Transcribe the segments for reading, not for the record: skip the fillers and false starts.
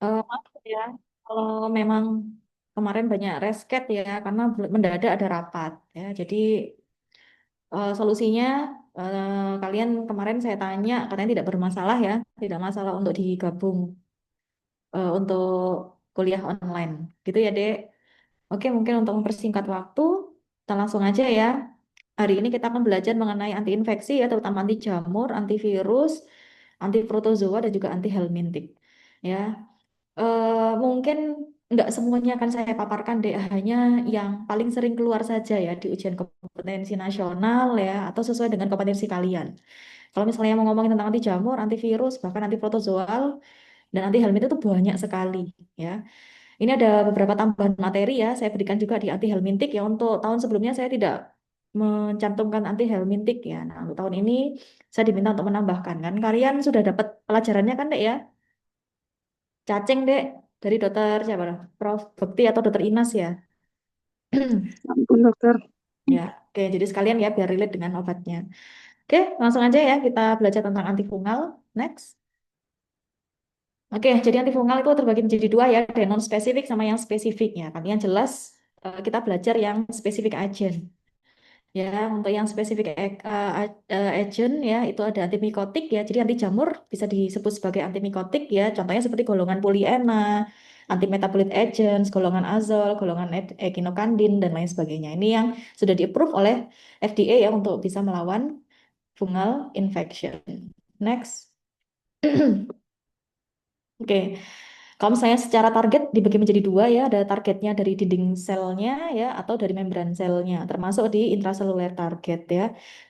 Maaf ya, kalau memang kemarin banyak resket ya, karena mendadak ada rapat ya. Jadi solusinya kalian kemarin saya tanya, katanya tidak bermasalah ya, tidak masalah untuk digabung untuk kuliah online, gitu ya Dek. Oke, mungkin untuk mempersingkat waktu, kita langsung aja ya. Hari ini kita akan belajar mengenai anti infeksi ya, terutama anti jamur, antivirus, anti protozoa, dan juga anti helmintik. Ya, mungkin nggak semuanya akan saya paparkan deh, hanya yang paling sering keluar saja ya di ujian kompetensi nasional ya, atau sesuai dengan kompetensi kalian. Kalau misalnya mau ngomongin tentang anti jamur, antivirus, bahkan anti protozoal, dan anti helmintik itu banyak sekali ya. Ini ada beberapa tambahan materi ya, saya berikan juga di anti helmintik ya. Untuk tahun sebelumnya saya tidak mencantumkan anti helmintik ya. Nah, untuk tahun ini saya diminta untuk menambahkan kan. Kalian sudah dapat pelajarannya kan, Dek ya? Cacing, Dek, dari dokter siapa? Prof. Bekti atau dokter Inas ya? Ampun dokter. Ya, oke. Jadi sekalian ya biar relate dengan obatnya. Oke, langsung aja ya kita belajar tentang antifungal. Next. Oke, jadi antifungal itu terbagi menjadi dua ya, ada non spesifik sama yang spesifik ya. Kan yang jelas kita belajar yang spesifik aja. Ya, untuk yang spesifik agent ya, itu ada antimikotik ya. Jadi anti jamur bisa disebut sebagai antimikotik ya. Contohnya seperti golongan poliena, antimetabolit agents, golongan azol, golongan echinokandin, dan lain sebagainya. Ini yang sudah di-approve oleh FDA ya untuk bisa melawan fungal infection. Next. Oke, kalau misalnya secara target dibagi menjadi dua ya, ada targetnya dari dinding selnya ya, atau dari membran selnya, termasuk di intraseluler target ya.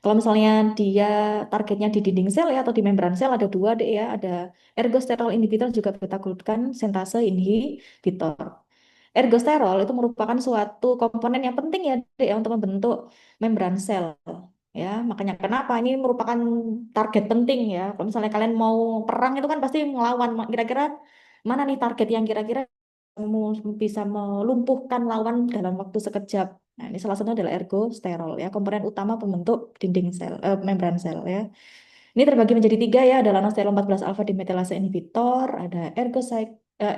Kalau misalnya dia targetnya di dinding sel ya, atau di membran sel ada dua deh ya, ada ergosterol inhibitor juga beta glukan sintase inhibitor. Ergosterol itu merupakan suatu komponen yang penting ya deh ya, untuk membentuk membran sel. Ya, makanya kenapa ini merupakan target penting ya. Kalau misalnya kalian mau perang itu kan pasti melawan. Kira-kira mana nih target yang kira-kira bisa melumpuhkan lawan dalam waktu sekejap. Nah, ini salah satunya adalah ergosterol ya, komponen utama pembentuk dinding sel, membran sel ya. Ini terbagi menjadi tiga ya, ada lanosterol 14 alfa dimetilase inhibitor, ada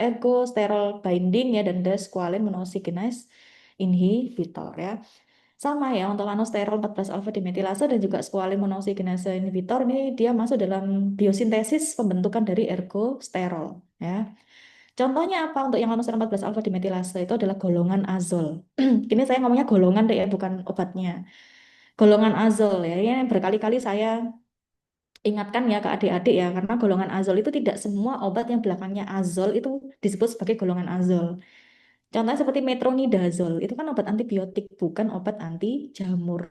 ergosterol binding ya, dan ada squalene monocyclinase inhibitor ya. Sama ya, untuk lanosterol 14 alfa dimetilase dan juga squalene monocyclinase inhibitor ini dia masuk dalam biosintesis pembentukan dari ergosterol ya. Contohnya apa untuk yang lanosterol 14 alfa dimetilase itu adalah golongan azol. Ini saya ngomongnya golongan deh ya, bukan obatnya. Golongan azol ya, ini yang berkali-kali saya ingatkan ya ke adik-adik ya, karena golongan azol itu tidak semua obat yang belakangnya azol itu disebut sebagai golongan azol. Contohnya seperti metronidazol, itu kan obat antibiotik, bukan obat anti jamur.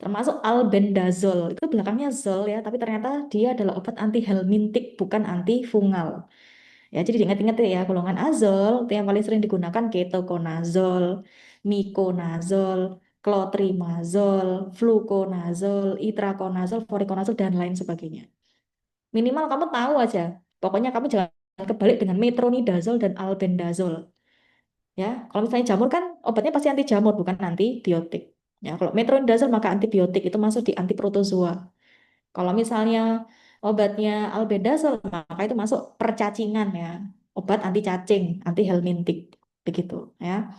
Termasuk albendazol, itu belakangnya zol ya, tapi ternyata dia adalah obat anti helmintik, bukan anti fungal. Ya, jadi diingat-ingat ya, golongan azol itu yang paling sering digunakan ketoconazol, miconazol, clotrimazol, fluconazol, itraconazol, voriconazol, dan lain sebagainya. Minimal kamu tahu aja. Pokoknya kamu jangan kebalik dengan metronidazol dan albendazol. Ya, kalau misalnya jamur kan obatnya pasti anti jamur bukan antibiotik. Ya, kalau metronidazol maka antibiotik itu masuk di anti protozoa. Kalau misalnya obatnya albendazol maka itu masuk percacingan ya. Obat anti cacing, anti helmintik begitu ya.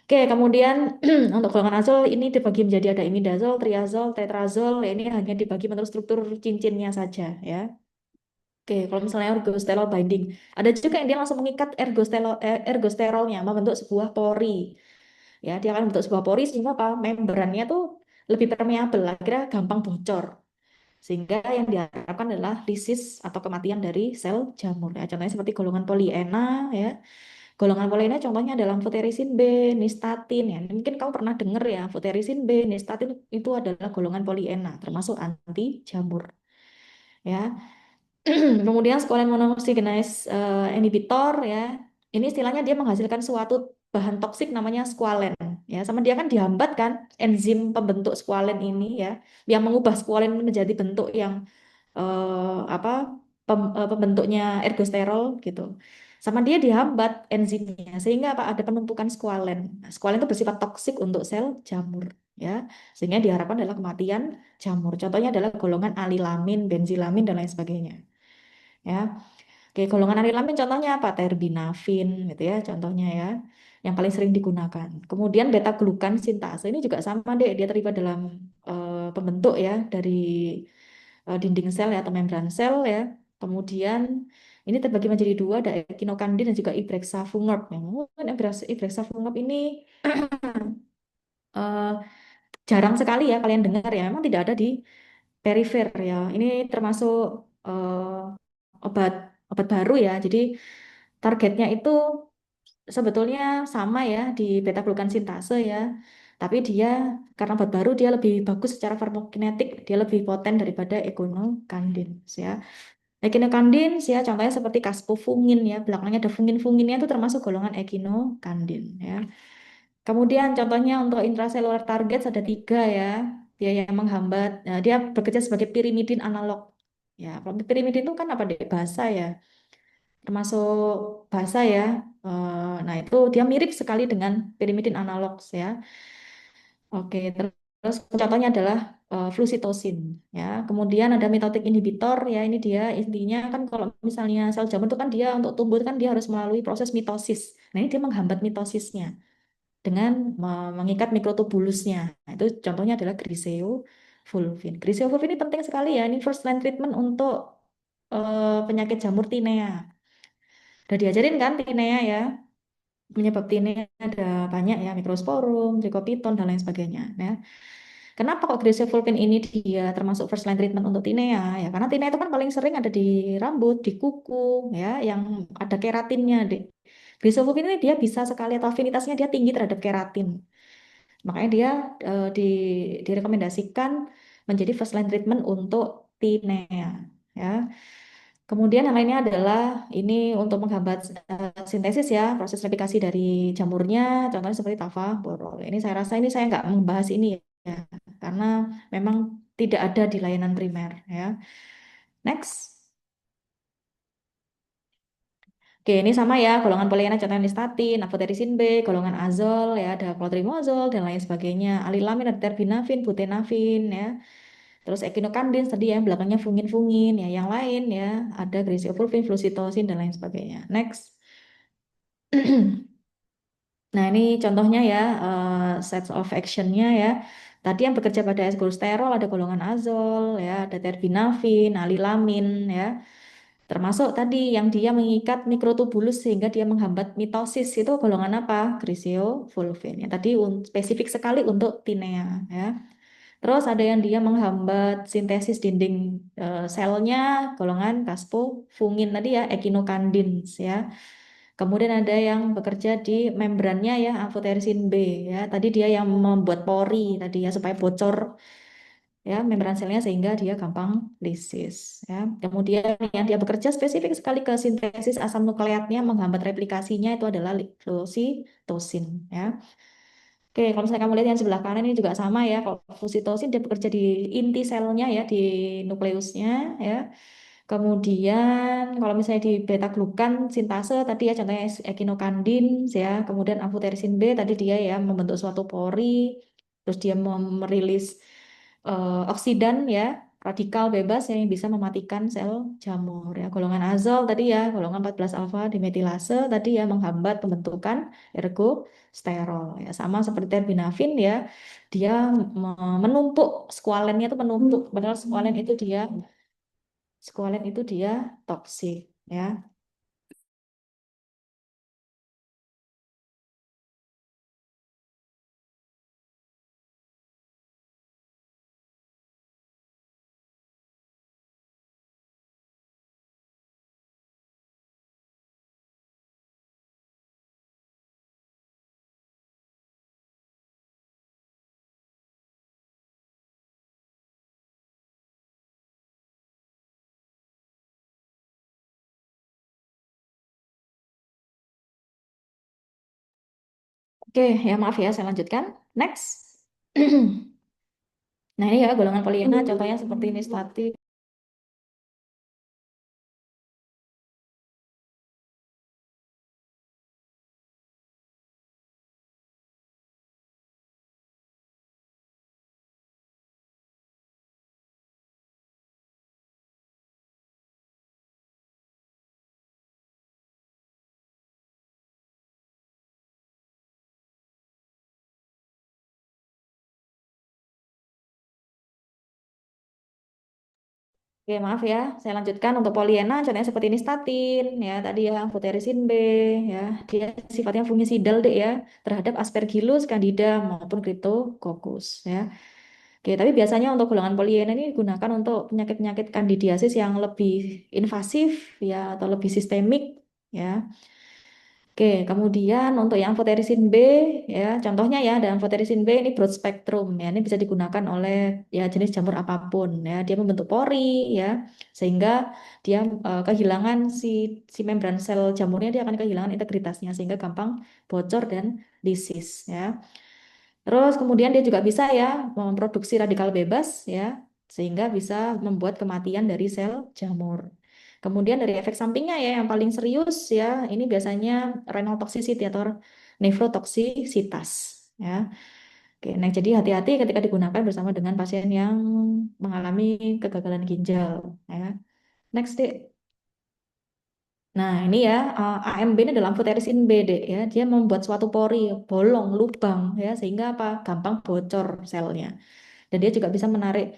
Oke, kemudian untuk golongan azol ini dibagi menjadi ada imidazol, triazol, tetrazol. Ya, ini hanya dibagi menurut struktur cincinnya saja ya. Oke, kalau misalnya ergosterol binding, ada juga yang dia langsung mengikat ergosterolnya membentuk sebuah pori. Ya, dia akan membentuk sebuah pori sehingga apa? Membrannya tuh lebih permeabel, akhirnya gampang bocor. Sehingga yang diharapkan adalah lisis atau kematian dari sel jamur. Ya, contohnya seperti golongan poliena ya. Golongan poliena contohnya adalah amphotericin B, nystatin ya. Mungkin kamu pernah dengar ya, amphotericin B, nystatin itu adalah golongan poliena, termasuk anti jamur. Ya, kemudian squalene monocyclinase inhibitor ya. Ini istilahnya dia menghasilkan suatu bahan toksik namanya squalene ya. Sama dia kan dihambat kan enzim pembentuk squalene ini ya, yang mengubah squalene menjadi bentuk yang apa pembentuknya ergosterol gitu. Sama dia dihambat enzimnya sehingga apa ada penumpukan squalene. Nah, squalene itu bersifat toksik untuk sel jamur ya. Sehingga diharapkan adalah kematian jamur. Contohnya adalah golongan alilamin, benzilamin dan lain sebagainya. Ya. Oke, Oke, golongan anilamin contohnya apa? Terbinafin gitu ya, contohnya ya, yang paling sering digunakan. Kemudian beta glukan sintase ini juga sama deh, dia terlibat dalam pembentuk ya dari dinding sel ya atau membran sel ya. Kemudian ini terbagi menjadi dua, ada ekinokandin dan juga ibrexafungerp. Yang mungkin ibrexafungerp ini eh, jarang sekali ya kalian dengar ya, memang tidak ada di perifer ya. Ini termasuk obat obat baru ya. Jadi targetnya itu sebetulnya sama ya di beta glukan sintase ya. Tapi dia karena obat baru dia lebih bagus secara farmakokinetik, dia lebih poten daripada ekinokandin ya. Ekinokandin ya contohnya seperti caspofungin ya, belakangnya ada fungin-funginnya itu termasuk golongan ekinokandin ya. Kemudian contohnya untuk intracellular target ada tiga ya, dia yang menghambat, nah, dia bekerja sebagai pirimidin analog. Ya, kalau pirimidin itu kan apa deh bahasa ya, termasuk bahasa ya. Nah itu dia mirip sekali dengan pirimidin analog ya. Oke, terus contohnya adalah flusitosin ya. Kemudian ada mitotic inhibitor ya. Ini dia intinya kan kalau misalnya sel jamur itu kan dia untuk tumbuh kan dia harus melalui proses mitosis. Nah ini dia menghambat mitosisnya dengan mengikat mikrotubulusnya. Nah, itu contohnya adalah griseofulvin. Griseofulvin ini penting sekali ya. Ini first line treatment untuk penyakit jamur tinea. Udah diajarin kan tinea ya. Penyebab tinea ada banyak ya, mikrosporum, trichopiton dan lain sebagainya. Ya. Kenapa kok griseofulvin ini dia termasuk first line treatment untuk tinea? Ya karena tinea itu kan paling sering ada di rambut, di kuku, ya, yang ada keratinnya. Griseofulvin ini dia bisa sekali atau afinitasnya dia tinggi terhadap keratin. Makanya dia di, direkomendasikan menjadi first line treatment untuk tinea. Ya. Kemudian yang lainnya adalah ini untuk menghambat sintesis ya, proses replikasi dari jamurnya, contohnya seperti tavaborol. Ini saya rasa ini saya nggak membahas ini ya, karena memang tidak ada di layanan primer ya. Next. Oke, ini sama ya, golongan poliana contohnya nistatin, afoterisin B, golongan azol ya, ada clotrimazole dan lain sebagainya. Alilamin ada terbinafin, butenafin ya. Terus ekinokandin tadi ya, belakangnya fungin-fungin ya, yang lain ya, ada griseofulvin, flusitosin dan lain sebagainya. Next. Nah, ini contohnya ya, sets of action-nya ya. Tadi yang bekerja pada S-glusterol ada golongan azol ya, ada terbinafin, alilamin ya. Termasuk tadi yang dia mengikat mikrotubulus sehingga dia menghambat mitosis itu golongan apa? Griseofulvin. Ya, tadi spesifik sekali untuk tinea ya. Terus ada yang dia menghambat sintesis dinding selnya golongan caspofungin tadi ya, echinocandins ya. Kemudian ada yang bekerja di membrannya ya, amphotericin B ya. Tadi dia yang membuat pori tadi ya supaya bocor ya membran selnya sehingga dia gampang lisis ya. Kemudian yang dia bekerja spesifik sekali ke sintesis asam nukleatnya menghambat replikasinya itu adalah fluoxetinosin ya. Oke, kalau misalnya kamu lihat yang sebelah kanan ini juga sama ya. Kalau fluoxetinosin dia bekerja di inti selnya ya, di nukleusnya ya. Kemudian kalau misalnya di beta glukan sintase tadi ya contohnya ekinokandin ya, kemudian amphotericin B tadi dia ya membentuk suatu pori, terus dia merilis oksidan ya, radikal bebas yang bisa mematikan sel jamur ya. Golongan azol tadi ya, golongan 14 alfa dimetilase tadi ya menghambat pembentukan ergosterol ya. Sama seperti terbinafin ya, dia menumpuk skualennya itu menumpuk, padahal skualen itu dia toksik ya. Oke, ya maaf ya saya lanjutkan. Next. Nah, ini ya golongan poliana contohnya seperti nistatin. Oke, maaf ya, saya lanjutkan untuk poliena, contohnya seperti ini statin, ya tadi ya, amphotericin B, ya, dia sifatnya fungisidal deh ya, terhadap Aspergillus, Candida maupun Cryptococcus, ya. Oke, tapi biasanya untuk golongan poliena ini digunakan untuk penyakit-penyakit kandidiasis yang lebih invasif, ya, atau lebih sistemik, ya. Oke, kemudian untuk yang amphotericin B, ya, contohnya ya, ada amphotericin B ini broad spectrum, ya, ini bisa digunakan oleh ya jenis jamur apapun, ya, dia membentuk pori, ya, sehingga dia kehilangan si membran sel jamurnya dia akan kehilangan integritasnya sehingga gampang bocor dan lisis, ya. Terus kemudian dia juga bisa ya memproduksi radikal bebas, ya, sehingga bisa membuat kematian dari sel jamur. Kemudian dari efek sampingnya ya yang paling serius ya ini biasanya renal toxicity atau nefrotoksisitas, ya. Oke, nah jadi hati-hati ketika digunakan bersama dengan pasien yang mengalami kegagalan ginjal, ya. Next, Dek. Nah, ini ya AMB ini dalam amphotericin B, Dek, ya. Dia membuat suatu pori, bolong, lubang, ya, sehingga apa? Gampang bocor selnya. Dan dia juga bisa menarik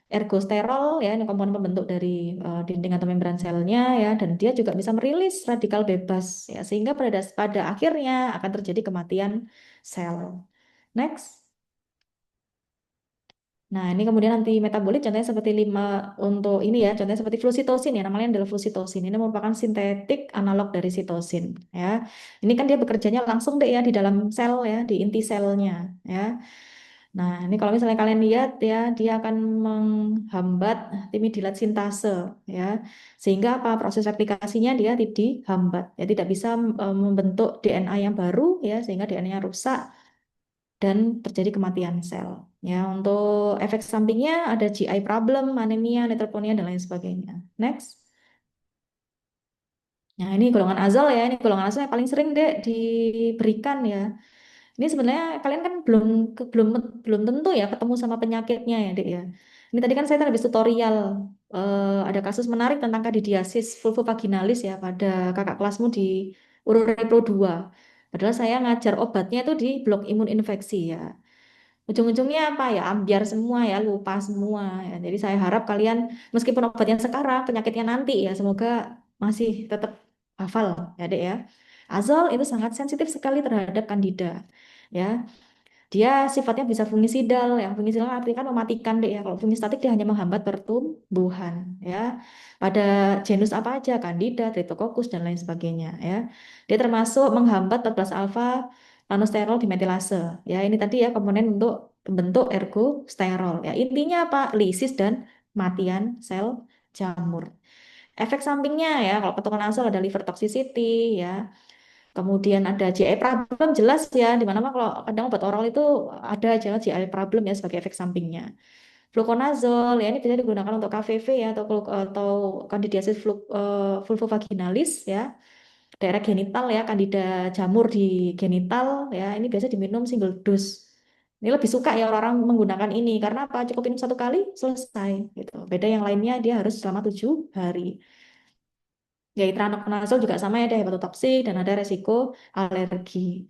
ergosterol, ya, ini komponen pembentuk dari dinding atau membran selnya, ya, dan dia juga bisa merilis radikal bebas, ya, sehingga pada akhirnya akan terjadi kematian sel. Next. Nah, ini kemudian anti metabolit contohnya seperti lima untuk ini ya, contohnya seperti flusitosin ya, namanya adalah flusitosin. Ini merupakan sintetik analog dari sitosin, ya. Ini kan dia bekerjanya langsung deh ya di dalam sel ya, di inti selnya, ya. Nah, ini kalau misalnya kalian lihat ya, dia akan menghambat timidilat sintase ya. Sehingga apa? Proses replikasinya dia dihambat ya, tidak bisa membentuk DNA yang baru ya, sehingga DNA-nya rusak dan terjadi kematian sel. Ya, untuk efek sampingnya ada GI problem, anemia, neutropenia dan lain sebagainya. Next. Nah, ini golongan azal ya, ini golongan azal yang paling sering deh diberikan ya. Ini sebenarnya kalian kan belum belum tentu ya ketemu sama penyakitnya ya, Dek ya. Ini tadi kan saya habis tutorial ada kasus menarik tentang kandidiasis vulvovaginalis ya pada kakak kelasmu di Urorepro 2. Padahal saya ngajar obatnya itu di blok imun infeksi ya. Ujung-ujungnya apa ya? Ambiar semua ya, lupa semua ya. Jadi saya harap kalian meskipun obatnya sekarang, penyakitnya nanti ya, semoga masih tetap hafal ya, Dek ya. Azol itu sangat sensitif sekali terhadap kandida. Ya, dia sifatnya bisa fungisidal. Yang fungisidal artinya kan mematikan deh ya. Kalau fungistatik dia hanya menghambat pertumbuhan ya. Pada genus apa aja, Candida, Streptococcus dan lain sebagainya ya. Dia termasuk menghambat 14 alfa lanosterol dimetilase. Ya, ini tadi ya komponen untuk pembentuk ergosterol. Ya, intinya apa? Lisis dan matian sel jamur. Efek sampingnya ya, kalau ketokonazol ada liver toxicity ya. Kemudian ada GI problem jelas ya, di mana mah kalau kadang obat oral itu ada aja GI problem ya sebagai efek sampingnya. Fluconazole ya ini bisa digunakan untuk KVV ya atau candidiasis vulvovaginalis ya, daerah genital ya, candida jamur di genital ya, ini biasa diminum single dose. Ini lebih suka ya orang-orang menggunakan ini karena apa? Cukup minum satu kali selesai gitu. Beda yang lainnya dia harus selama 7 hari. Ya, itraconazole juga sama ya, ada hepatotoksik dan ada resiko alergi.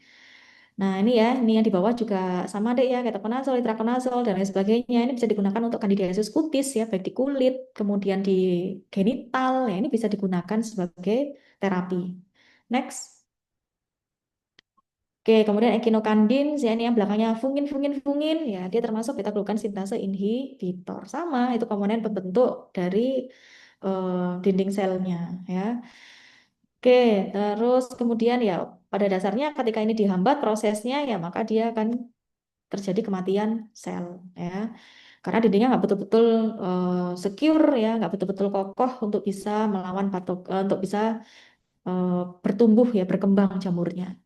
Nah, ini ya, ini yang di bawah juga sama deh ya, ketoconazole, itraconazole, dan lain sebagainya. Ini bisa digunakan untuk kandidiasis kutis ya, baik di kulit, kemudian di genital, ya ini bisa digunakan sebagai terapi. Next. Oke, kemudian echinocandin, ya ini yang belakangnya fungin, ya dia termasuk beta glukan sintase inhibitor. Sama, itu komponen pembentuk dari dinding selnya ya. Oke, terus kemudian ya pada dasarnya ketika ini dihambat prosesnya ya maka dia akan terjadi kematian sel ya. Karena dindingnya nggak betul-betul secure ya, nggak betul-betul kokoh untuk bisa melawan untuk bisa eh, bertumbuh ya, berkembang jamurnya.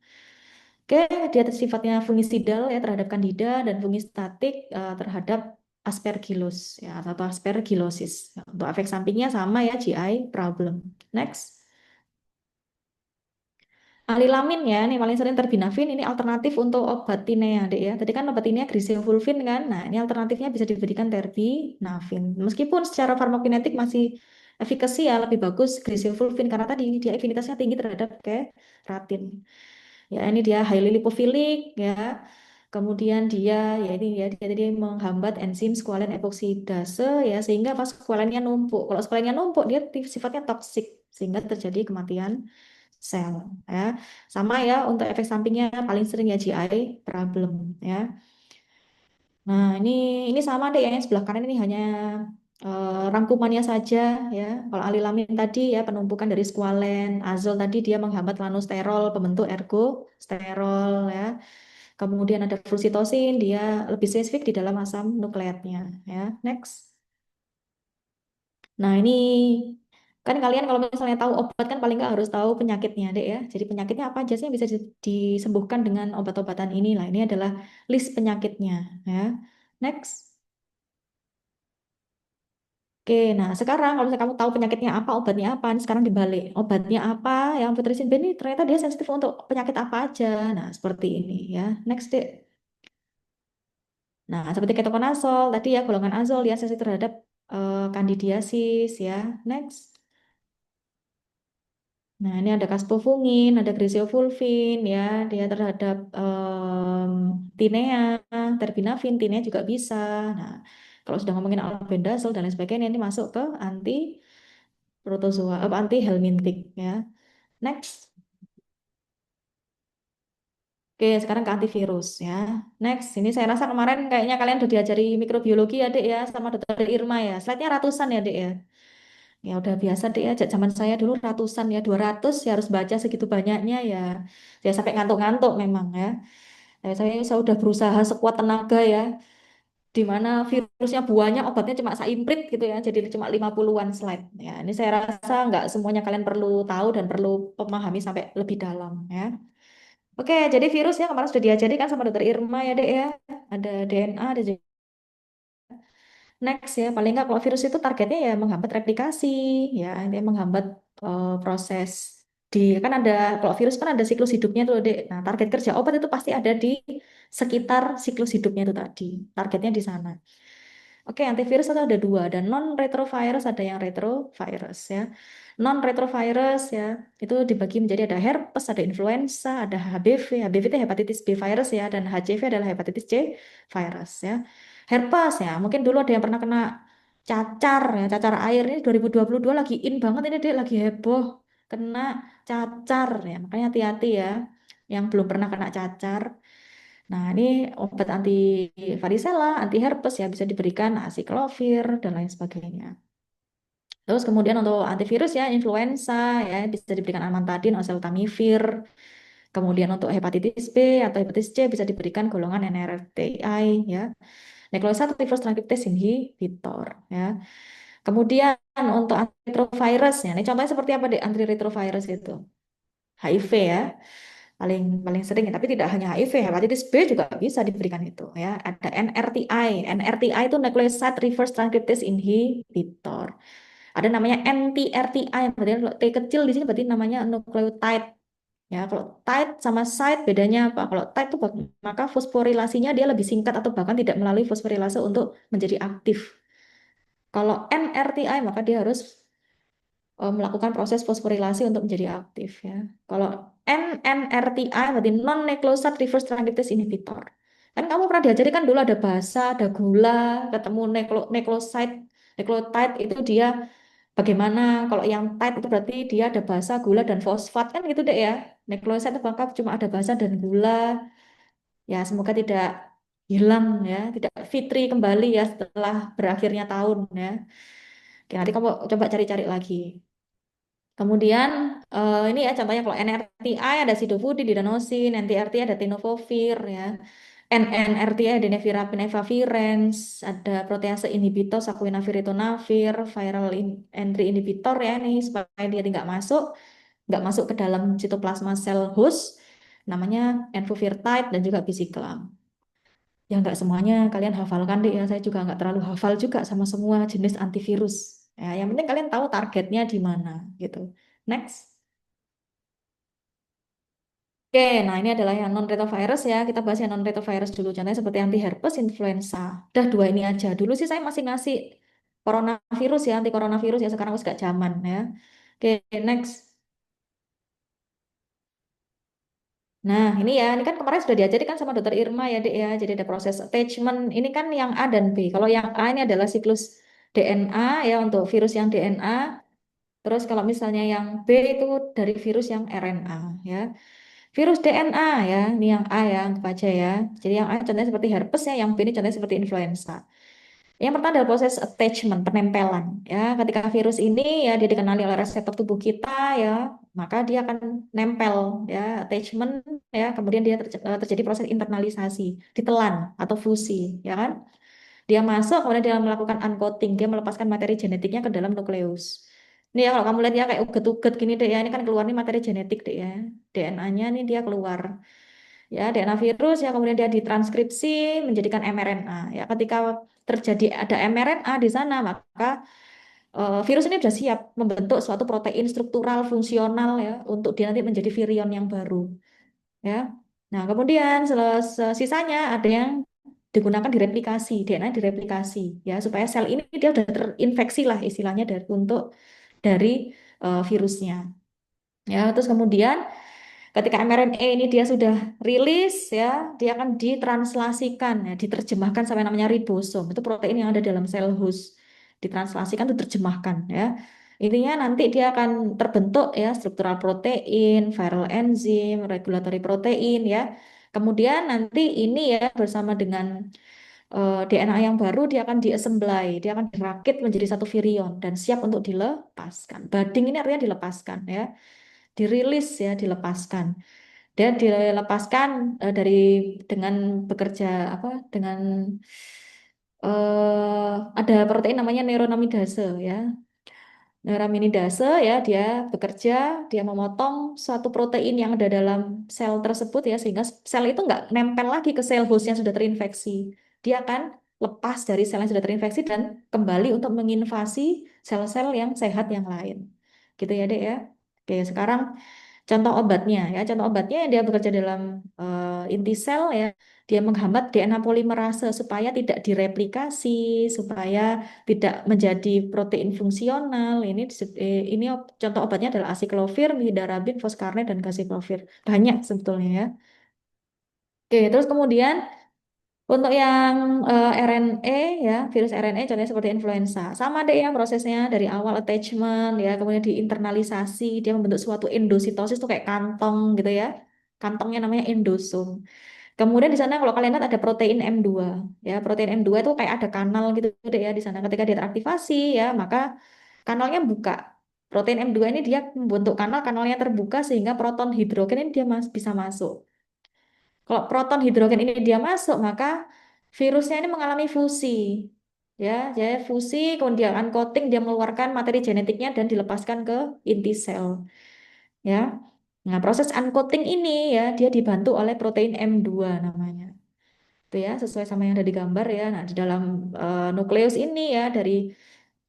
Oke, dia sifatnya fungisidal ya terhadap Candida dan fungistatik terhadap Aspergillus ya atau Aspergillosis. Untuk efek sampingnya sama ya GI problem. Next. Alilamin ya, ini paling sering terbinafin, ini alternatif untuk obat tinea, Dek ya. Tadi kan obat tinea griseofulvin kan, nah ini alternatifnya bisa diberikan terbinafin. Meskipun secara farmakokinetik masih efikasi ya, lebih bagus griseofulvin, karena tadi dia afinitasnya tinggi terhadap keratin. Ya, ini dia highly lipophilic ya, Kemudian dia ya ini ya dia tadi menghambat enzim squalene epoksidase ya sehingga pas squalennya numpuk. Kalau squalennya numpuk dia sifatnya toksik sehingga terjadi kematian sel ya. Sama ya untuk efek sampingnya paling sering ya GI problem ya. Nah, ini sama deh ya, yang sebelah kanan ini hanya rangkumannya saja ya. Kalau alilamin tadi ya penumpukan dari skualen, azol tadi dia menghambat lanosterol, pembentuk ergosterol ya. Kemudian ada frusitosin, dia lebih spesifik di dalam asam nukleatnya ya. Next. Nah, ini kan kalian kalau misalnya tahu obat kan paling nggak harus tahu penyakitnya, Dek ya. Jadi penyakitnya apa aja sih yang bisa disembuhkan dengan obat-obatan ini? Lah, ini adalah list penyakitnya ya. Next. Oke, nah sekarang kalau misalnya kamu tahu penyakitnya apa, obatnya apa, ini sekarang dibalik. Obatnya apa yang Putri B ini ternyata dia sensitif untuk penyakit apa aja. Nah, seperti ini ya. Next, Dek. Nah, seperti ketokonazol, tadi ya golongan azol dia sensitif terhadap kandidiasis ya. Next. Nah, ini ada caspofungin, ada griseofulvin ya, dia terhadap tinea, terbinafin, tinea juga bisa. Nah, kalau sudah ngomongin albendazole dan lain sebagainya, ini masuk ke anti protozoa, anti helmintik ya. Next. Oke, sekarang ke antivirus ya. Next, ini saya rasa kemarin kayaknya kalian udah diajari mikrobiologi ya, Dek ya, sama dokter Irma ya. Slide-nya ratusan ya, Dek ya. Ya udah biasa deh ya, zaman saya dulu ratusan ya, 200 ya harus baca segitu banyaknya ya. Ya sampai ngantuk-ngantuk memang ya. Saya udah berusaha sekuat tenaga ya, di mana virusnya buahnya obatnya cuma saimprit gitu ya, jadi cuma 50-an slide. Ya, ini saya rasa nggak semuanya kalian perlu tahu dan perlu memahami sampai lebih dalam ya. Oke, jadi virus ya kemarin sudah diajari kan sama dokter Irma ya dek ya. Ada DNA, ada next ya, paling nggak kalau virus itu targetnya ya menghambat replikasi, ya dia menghambat proses di kan ada kalau virus kan ada siklus hidupnya tuh dek. Nah target kerja obat itu pasti ada di sekitar siklus hidupnya itu tadi. Targetnya di sana. Oke, antivirus itu ada dua, ada non-retrovirus, ada yang retrovirus ya. Non-retrovirus ya, itu dibagi menjadi ada herpes, ada influenza, ada HBV. HBV itu hepatitis B virus ya, dan HCV adalah hepatitis C virus ya. Herpes ya, mungkin dulu ada yang pernah kena cacar ya, cacar air ini 2022 lagi in banget ini dia lagi heboh kena cacar ya, makanya hati-hati ya yang belum pernah kena cacar. Nah, ini obat anti varicella, anti herpes ya bisa diberikan acyclovir dan lain sebagainya. Terus kemudian untuk antivirus ya influenza ya bisa diberikan amantadin, oseltamivir. Kemudian untuk hepatitis B atau hepatitis C bisa diberikan golongan NRTI ya. Nucleoside reverse transcriptase inhibitor ya. Kemudian untuk antiretrovirus ya, ini contohnya seperti apa deh antiretrovirus itu? HIV ya. Paling sering ya, tapi tidak hanya HIV, hepatitis B juga bisa diberikan itu ya. Ada NRTI. NRTI itu nucleoside reverse transcriptase inhibitor. Ada namanya NTRTI, berarti kalau T kecil di sini berarti namanya nucleotide. Ya, kalau tide sama site bedanya apa? Kalau tide itu maka fosforilasinya dia lebih singkat atau bahkan tidak melalui fosforilase untuk menjadi aktif. Kalau NRTI maka dia harus melakukan proses fosforilasi untuk menjadi aktif ya. Kalau NNRTI berarti non-nucleoside reverse transcriptase inhibitor. Kan kamu pernah diajari kan dulu ada basa, ada gula, ketemu nucleoside, nucleotide itu dia bagaimana? Kalau yang tide itu berarti dia ada basa, gula dan fosfat kan gitu deh ya. Nucleoside itu maka cuma ada basa dan gula. Ya semoga tidak hilang ya, tidak fitri kembali ya setelah berakhirnya tahun ya. Oke, nanti kamu coba cari-cari lagi. Kemudian ini ya contohnya kalau NRTI ada sidofudin, didanosin, NTRT ada tenofovir ya. NNRT ada nevirapine ada protease inhibitor, sakuinavir ritonavir, entry inhibitor ya nih supaya dia nggak masuk ke dalam sitoplasma sel host, namanya enfovirtide dan juga bisiklam. Ya nggak semuanya kalian hafalkan deh ya, saya juga nggak terlalu hafal juga sama semua jenis antivirus. Ya, yang penting kalian tahu targetnya di mana gitu. Next. Oke, nah ini adalah yang non-retrovirus ya. Kita bahas yang non-retrovirus dulu. Contohnya seperti anti herpes, influenza. Udah dua ini aja. Dulu sih saya masih ngasih coronavirus ya, anti coronavirus ya. Sekarang udah gak zaman ya. Oke, next. Nah, ini ya, ini kan kemarin sudah diajarkan sama dokter Irma ya, Dek ya. Jadi ada proses attachment. Ini kan yang A dan B. Kalau yang A ini adalah siklus DNA ya untuk virus yang DNA. Terus kalau misalnya yang B itu dari virus yang RNA ya. Virus DNA ya, ini yang A ya, anggap aja ya. Jadi yang A contohnya seperti herpes ya, yang B ini contohnya seperti influenza. Yang pertama adalah proses attachment, penempelan. Ya, ketika virus ini ya dia dikenali oleh reseptor tubuh kita ya, maka dia akan nempel ya, attachment ya, kemudian dia terjadi proses internalisasi, ditelan atau fusi, ya kan? Dia masuk, kemudian dia melakukan uncoating, dia melepaskan materi genetiknya ke dalam nukleus. Ini ya kalau kamu lihat ya kayak uget-uget gini deh ya, ini kan keluar nih materi genetik deh ya. DNA-nya nih dia keluar ya DNA virus ya kemudian dia ditranskripsi menjadikan mRNA ya ketika terjadi ada mRNA di sana maka virus ini sudah siap membentuk suatu protein struktural fungsional ya untuk dia nanti menjadi virion yang baru ya nah kemudian sisanya ada yang digunakan direplikasi DNA direplikasi ya supaya sel ini dia sudah terinfeksi lah istilahnya dari virusnya ya terus kemudian ketika mRNA ini dia sudah rilis ya, dia akan ditranslasikan ya, diterjemahkan sampai namanya ribosom. Itu protein yang ada dalam sel host. Ditranslasikan itu terjemahkan ya. Intinya nanti dia akan terbentuk ya struktural protein, viral enzim, regulatory protein ya. Kemudian nanti ini ya bersama dengan DNA yang baru dia akan diassemble, dia akan dirakit menjadi satu virion dan siap untuk dilepaskan. Budding ini artinya dilepaskan ya, dirilis ya, dilepaskan. Dia dilepaskan dari dengan bekerja apa dengan ada protein namanya neuraminidase ya. Neuraminidase ya dia bekerja, dia memotong suatu protein yang ada dalam sel tersebut ya sehingga sel itu nggak nempel lagi ke sel host yang sudah terinfeksi. Dia akan lepas dari sel yang sudah terinfeksi dan kembali untuk menginvasi sel-sel yang sehat yang lain. Gitu ya, Dek ya. Oke, sekarang contoh obatnya ya, contoh obatnya yang dia bekerja dalam inti sel ya, dia menghambat DNA polimerase supaya tidak direplikasi, supaya tidak menjadi protein fungsional. Ini contoh obatnya adalah asiklovir, midarabin, foscarnet dan gazipovir. Banyak sebetulnya ya. Oke, terus kemudian untuk yang RNA ya, virus RNA contohnya seperti influenza. Sama deh ya prosesnya dari awal attachment ya, kemudian diinternalisasi, dia membentuk suatu endositosis tuh kayak kantong gitu ya. Kantongnya namanya endosom. Kemudian di sana kalau kalian lihat ada protein M2 ya, protein M2 itu kayak ada kanal gitu deh ya di sana. Ketika dia teraktivasi ya, maka kanalnya buka. Protein M2 ini dia membentuk kanalnya terbuka sehingga proton hidrogen ini dia bisa masuk. Kalau proton hidrogen ini dia masuk, maka virusnya ini mengalami fusi. Ya, jadi fusi, kemudian uncoating, dia mengeluarkan materi genetiknya dan dilepaskan ke inti sel. Ya, nah proses uncoating ini ya, dia dibantu oleh protein M2 namanya. Itu ya, sesuai sama yang ada di gambar ya. Nah, di dalam nukleus ini ya, dari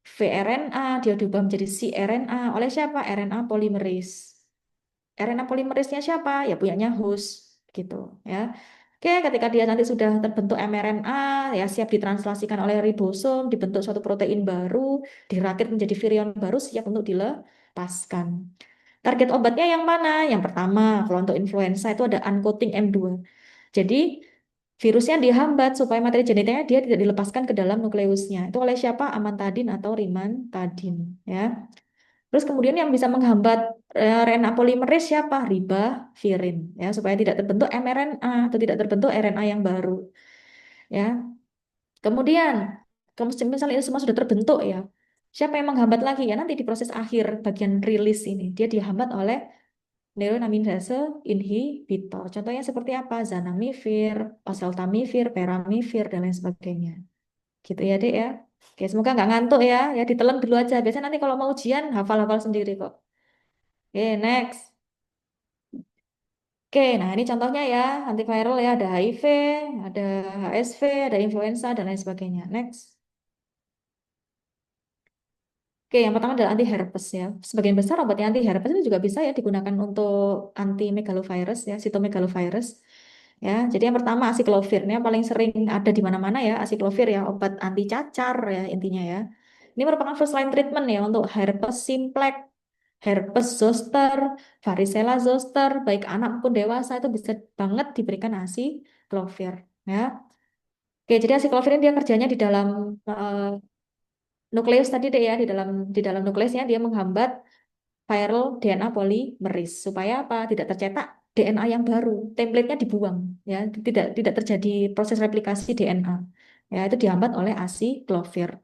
vRNA, dia diubah menjadi cRNA. Oleh siapa? RNA polimerase. RNA polimerisnya siapa? Ya punyanya host gitu ya. Oke, ketika dia nanti sudah terbentuk mRNA ya siap ditranslasikan oleh ribosom, dibentuk suatu protein baru, dirakit menjadi virion baru siap untuk dilepaskan. Target obatnya yang mana? Yang pertama, kalau untuk influenza itu ada uncoating M2. Jadi virusnya dihambat supaya materi genetiknya dia tidak dilepaskan ke dalam nukleusnya. Itu oleh siapa? Amantadin atau rimantadin ya. Terus kemudian yang bisa menghambat RNA polimerase siapa? Ribavirin ya supaya tidak terbentuk mRNA atau tidak terbentuk RNA yang baru ya. Kemudian misalnya ini semua sudah terbentuk ya. Siapa yang menghambat lagi ya nanti di proses akhir bagian rilis ini dia dihambat oleh neuraminidase inhibitor. Contohnya seperti apa? Zanamivir, oseltamivir, peramivir dan lain sebagainya. Gitu ya, Dek ya. Oke, semoga nggak ngantuk ya. Ya ditelan dulu aja. Biasanya nanti kalau mau ujian hafal-hafal sendiri kok. Oke, next. Oke, nah ini contohnya ya, antiviral ya, ada HIV, ada HSV, ada influenza, dan lain sebagainya. Next. Oke, yang pertama adalah anti herpes ya. Sebagian besar obatnya anti herpes itu juga bisa ya digunakan untuk anti megalovirus ya, sitomegalovirus. Ya, jadi yang pertama asiklovir, ini yang paling sering ada di mana-mana ya, asiklovir ya, obat anti cacar ya intinya ya. Ini merupakan first line treatment ya untuk herpes simplex herpes zoster, varicella zoster, baik anak maupun dewasa itu bisa banget diberikan acyclovir. Ya. Oke, jadi acyclovir ini dia kerjanya di dalam eh, nukleus tadi deh ya, di dalam nukleusnya dia menghambat viral DNA polimerase supaya apa? Tidak tercetak DNA yang baru, template-nya dibuang ya, tidak terjadi proses replikasi DNA. Ya, itu dihambat oleh acyclovir.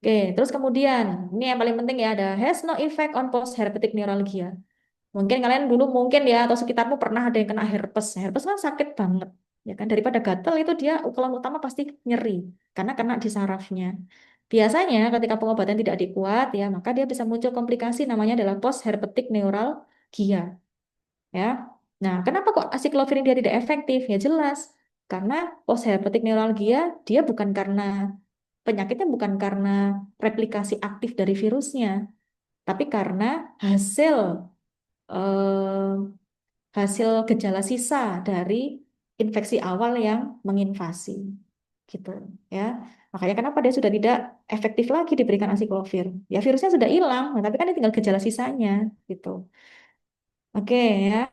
Oke, terus kemudian ini yang paling penting ya ada has no effect on post herpetic neuralgia. Mungkin kalian dulu mungkin ya atau sekitarmu pernah ada yang kena herpes. Herpes kan sakit banget. Ya kan daripada gatal itu dia ukuran utama pasti nyeri karena kena di sarafnya. Biasanya ketika pengobatan tidak dikuat ya maka dia bisa muncul komplikasi namanya adalah post herpetic neuralgia ya. Nah, kenapa kok acyclovir dia tidak efektif? Ya jelas karena post herpetic neuralgia dia bukan karena penyakitnya bukan karena replikasi aktif dari virusnya, tapi karena hasil eh, hasil gejala sisa dari infeksi awal yang menginvasi gitu ya. Makanya kenapa dia sudah tidak efektif lagi diberikan acyclovir. Ya virusnya sudah hilang, nah, tapi kan ini tinggal gejala sisanya gitu. Oke ya.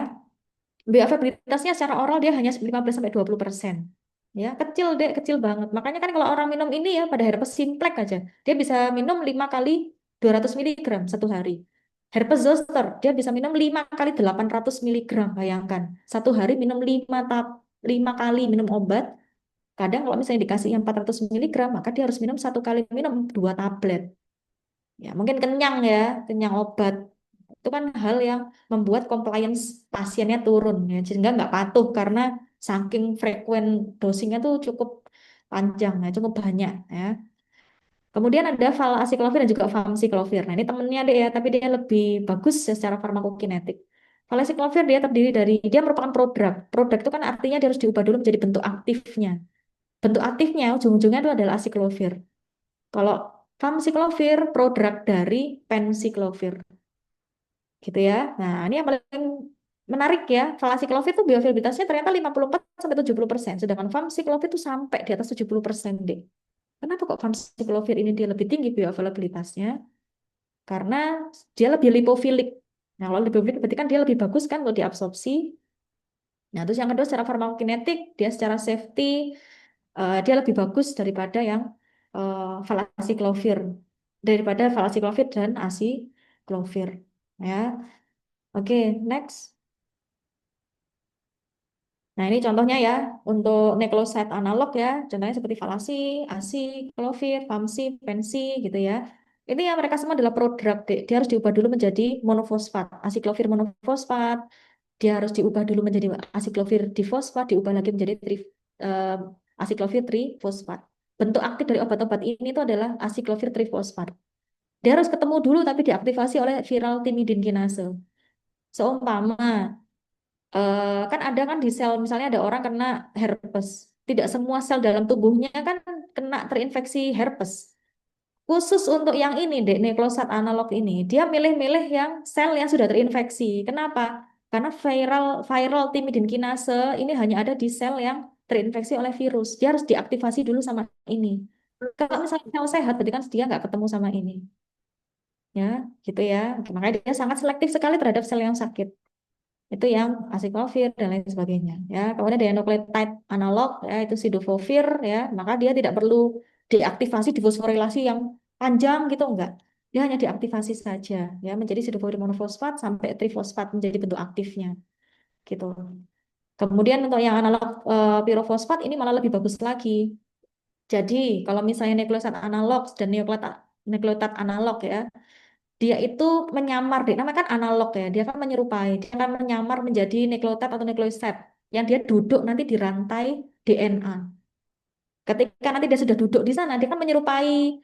Bioavailabilitasnya secara oral dia hanya 15 sampai 20%. Ya, kecil deh, kecil banget. Makanya kan kalau orang minum ini ya pada herpes simplex aja, dia bisa minum 5 kali 200 miligram satu hari. Herpes zoster, dia bisa minum 5 kali 800 miligram. Bayangkan, satu hari minum 5 kali minum obat. Kadang kalau misalnya dikasih yang 400 miligram, maka dia harus minum satu kali minum 2 tablet. Ya, mungkin kenyang ya, kenyang obat. Itu kan hal yang membuat compliance pasiennya turun ya, sehingga nggak patuh karena saking frekuen dosingnya tuh cukup panjang ya, cukup banyak ya. Kemudian ada valaciclovir dan juga famciclovir. Nah, ini temennya deh ya, tapi dia lebih bagus secara farmakokinetik. Valaciclovir dia terdiri dari, dia merupakan prodrug. Prodrug itu kan artinya dia harus diubah dulu menjadi bentuk aktifnya. Bentuk aktifnya ujung-ujungnya itu adalah aciclovir. Kalau famciclovir prodrug dari penciclovir gitu ya. Nah, ini yang paling menarik ya. Valaciclovir itu bioavailabilitasnya ternyata 54 sampai 70%, sedangkan famciclovir itu sampai di atas 70% deh. Kenapa kok famciclovir ini dia lebih tinggi bioavailabilitasnya? Karena dia lebih lipofilik. Nah, kalau lipofilik berarti kan dia lebih bagus kan untuk diabsorpsi. Nah, terus yang kedua secara farmakokinetik, dia secara safety dia lebih bagus daripada yang valaciclovir, daripada valaciclovir dan aciclovir. Ya, oke, next. Nah, ini contohnya ya untuk nucleoside analog ya, contohnya seperti valasi, ASI, clovir, famsi, pensi gitu ya. Ini yang mereka semua adalah prodrug. Dia harus diubah dulu menjadi monofosfat, asiklovir monofosfat. Dia harus diubah dulu menjadi asiklovir difosfat, diubah lagi menjadi eh, asiklovir trifosfat. Bentuk aktif dari obat-obat ini itu adalah asiklovir trifosfat. Dia harus ketemu dulu tapi diaktifasi oleh viral timidin kinase. Seumpama kan ada kan di sel misalnya ada orang kena herpes. Tidak semua sel dalam tubuhnya kan kena terinfeksi herpes. Khusus untuk yang ini, dek, nucleoside analog ini, dia milih-milih yang sel yang sudah terinfeksi. Kenapa? Karena viral viral timidin kinase ini hanya ada di sel yang terinfeksi oleh virus. Dia harus diaktifasi dulu sama ini. Kalau misalnya sel sehat, berarti kan dia nggak ketemu sama ini. Ya, gitu ya. Makanya dia sangat selektif sekali terhadap sel yang sakit. Itu yang acyclovir dan lain sebagainya ya. Kemudian ada nucleotide analog ya itu sidofovir ya, maka dia tidak perlu diaktifasi difosforilasi yang panjang gitu enggak. Dia hanya diaktifasi saja ya menjadi sidofovir monofosfat sampai trifosfat menjadi bentuk aktifnya gitu. Kemudian untuk yang analog pirofosfat ini malah lebih bagus lagi. Jadi kalau misalnya nukleoside analog dan nukleotide analog ya, dia itu menyamar deh, namanya kan analog ya, dia kan menyerupai, dia akan menyamar menjadi nukleotide atau nukleoside yang dia duduk nanti di rantai DNA. Ketika nanti dia sudah duduk di sana, dia kan menyerupai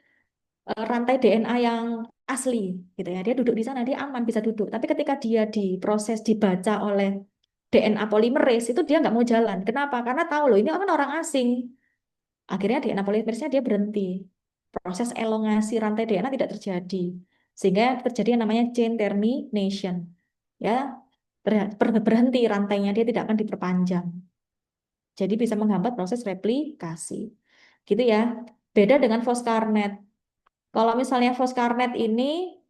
rantai DNA yang asli, gitu ya. Dia duduk di sana, dia aman bisa duduk. Tapi ketika dia diproses, dibaca oleh DNA polimerase, itu dia nggak mau jalan. Kenapa? Karena tahu loh, ini kan orang asing. Akhirnya DNA polimerase dia berhenti. Proses elongasi rantai DNA tidak terjadi. Sehingga terjadi yang namanya chain termination. Ya, berhenti rantainya dia tidak akan diperpanjang. Jadi bisa menghambat proses replikasi. Gitu ya. Beda dengan foscarnet. Kalau misalnya foscarnet ini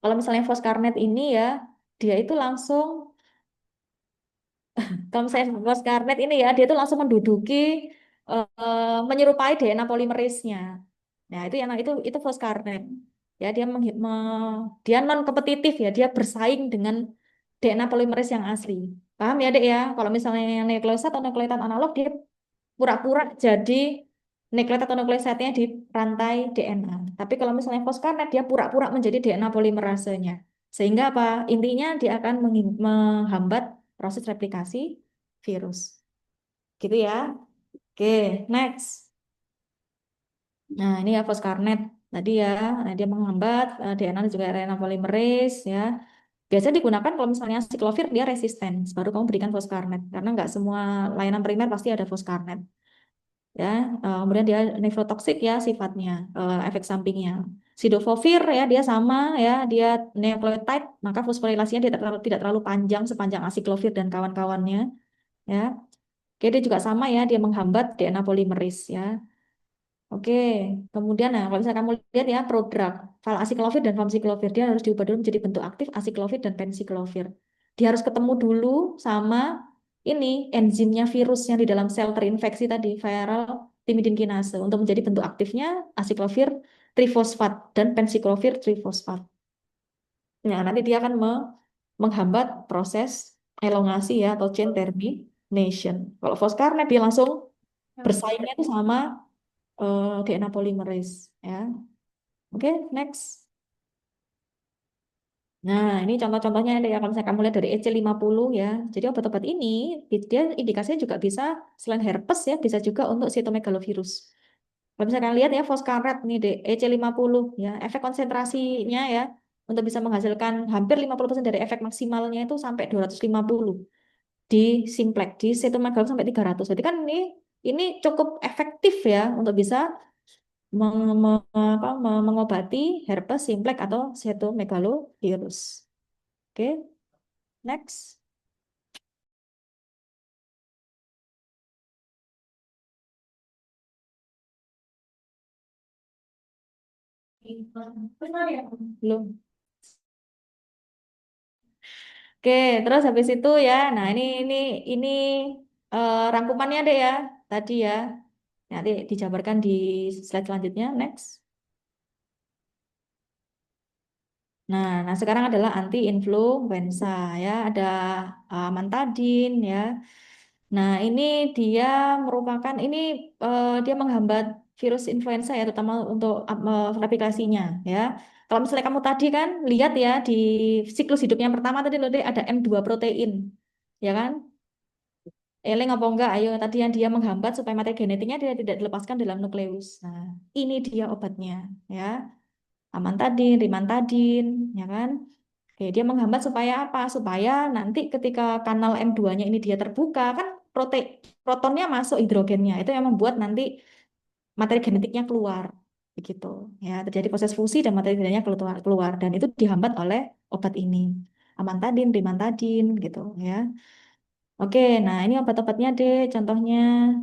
Kalau misalnya foscarnet ini ya, dia itu langsung, kalau misalnya foscarnet ini ya, dia itu langsung menduduki, menyerupai DNA polimerase-nya. Nah, itu yang itu foscarnet. Ya, dia non kompetitif ya, dia bersaing dengan DNA polimerase yang asli. Paham ya, Dek ya? Kalau misalnya yang nukleosat atau nukleotat analog dia pura-pura jadi nukleotid atau nukleosatnya di rantai DNA. Tapi kalau misalnya foscarnet dia pura-pura menjadi DNA polimerasenya. Sehingga apa? Intinya dia akan menghambat proses replikasi virus. Gitu ya. Oke, next. Nah, ini ya foscarnet tadi ya. Nah, dia menghambat DNA dan juga RNA polimerase ya. Biasanya digunakan kalau misalnya siklovir dia resisten, baru kamu berikan foscarnet karena nggak semua layanan primer pasti ada foscarnet. Ya, kemudian dia nefrotoksik ya sifatnya, efek sampingnya. Sidofovir ya dia sama ya, dia nucleotide, maka fosforilasinya tidak terlalu panjang sepanjang asiklovir dan kawan-kawannya ya. Oke, dia juga sama ya, dia menghambat DNA polimerase ya. Oke, kemudian nah kalau misalnya kamu lihat ya prodrug valasiklovir dan famciklovir dia harus diubah dulu menjadi bentuk aktif asiklovir dan pensiklovir. Dia harus ketemu dulu sama ini enzimnya virus yang di dalam sel terinfeksi tadi viral timidin kinase untuk menjadi bentuk aktifnya asiklovir trifosfat dan pensiklovir trifosfat. Nah, nanti dia akan menghambat proses elongasi ya atau chain termination. Kalau foscarnet dia langsung bersaingnya itu sama DNA polymerase ya. Oke, next. Nah, ini contoh-contohnya ada ya kalau misalnya kamu lihat dari EC50 ya. Jadi obat-obat ini dia indikasinya juga bisa selain herpes ya, bisa juga untuk sitomegalovirus. Kalau misalnya kalian lihat ya foscarnet nih deh EC50 ya, efek konsentrasinya ya untuk bisa menghasilkan hampir 50% dari efek maksimalnya itu sampai 250 di simplex, di sitomegalovirus sampai 300. Jadi kan ini cukup efektif ya untuk bisa mengobati herpes simplex atau cytomegalovirus. Oke, next. Belum. Oke, terus habis itu ya. Nah, ini rangkumannya deh ya tadi ya. Nanti dijabarkan di slide selanjutnya. Next. Nah, sekarang adalah anti-influenza ya. Ada amantadin ya. Nah, ini dia merupakan dia menghambat virus influenza ya, terutama untuk replikasinya ya. Kalau misalnya kamu tadi kan lihat ya di siklus hidup yang pertama tadi loh Dek, ada M2 protein, ya kan? Eling apa enggak? Ayo tadi yang dia menghambat supaya materi genetiknya dia tidak dilepaskan dalam nukleus. Nah, ini dia obatnya ya. Amantadin, rimantadin, ya kan? Oke, dia menghambat supaya apa? Supaya nanti ketika kanal M2-nya ini dia terbuka, kan protonnya masuk hidrogennya. Itu yang membuat nanti materi genetiknya keluar. Begitu. Ya, terjadi proses fusi dan materi genetiknya keluar. Dan itu dihambat oleh obat ini. Amantadin, rimantadin, gitu ya. Oke, nah ini obat-obatnya deh, contohnya,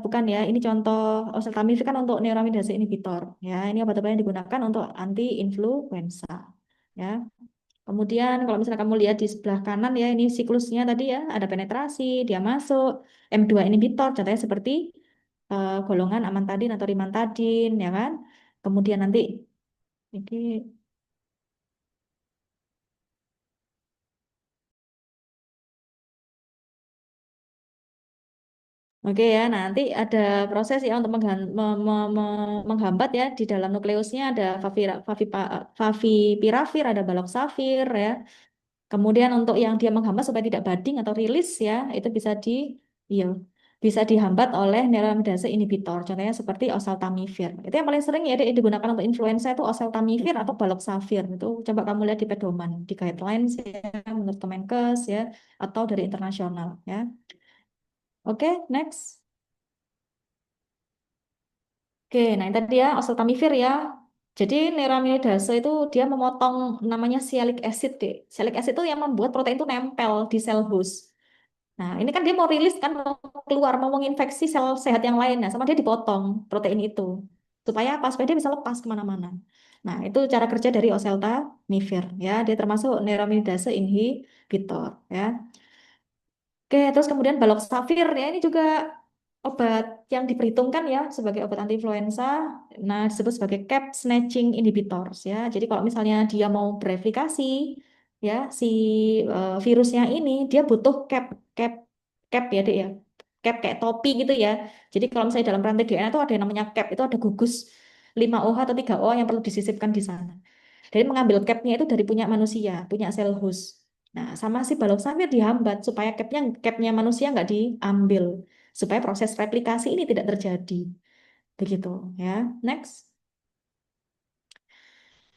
bukan ya, ini contoh oseltamivir kan untuk neuraminidase inhibitor, ya, ini obat-obat yang digunakan untuk anti-influenza, ya. Kemudian kalau misalnya kamu lihat di sebelah kanan ya, ini siklusnya tadi ya, ada penetrasi, dia masuk, M2 inhibitor, contohnya seperti golongan amantadin atau rimantadin, ya kan. Kemudian nanti, ini oke ya, nanti ada proses ya untuk menghambat ya di dalam nukleusnya ada favipiravir, ada baloxavir ya. Kemudian untuk yang dia menghambat supaya tidak budding atau rilis ya, itu iya, bisa dihambat oleh neuraminidase inhibitor. Contohnya seperti oseltamivir. Itu yang paling sering ya digunakan untuk influenza itu oseltamivir atau baloxavir. Itu coba kamu lihat di pedoman, di guidelines ya, menurut Kemenkes ya, atau dari internasional ya. Oke, next. Oke, nah ini tadi ya oseltamivir ya. Jadi neuraminidase itu dia memotong namanya sialic acid deh. Sialic acid itu yang membuat protein itu nempel di sel host. Nah, ini kan dia mau rilis kan mau keluar mau menginfeksi sel sehat yang lain. Nah, sama dia dipotong protein itu. Supaya apa? Supaya dia bisa lepas kemana-mana. Nah, itu cara kerja dari oseltamivir ya. Dia termasuk neuraminidase inhibitor ya. Oke, terus kemudian balok safir ya ini juga obat yang diperhitungkan ya sebagai obat anti influenza. Nah, disebut sebagai cap snatching inhibitors ya. Jadi kalau misalnya dia mau bereplikasi ya si virusnya ini dia butuh cap cap ya Dek ya. Cap kayak topi gitu ya. Jadi kalau misalnya dalam rantai DNA itu ada yang namanya cap, itu ada gugus 5 OH atau 3 OH yang perlu disisipkan di sana. Jadi mengambil capnya itu dari punya manusia, punya sel host. Nah, sama si balok safir dihambat supaya capnya manusia nggak diambil, supaya proses replikasi ini tidak terjadi. Begitu ya. Next.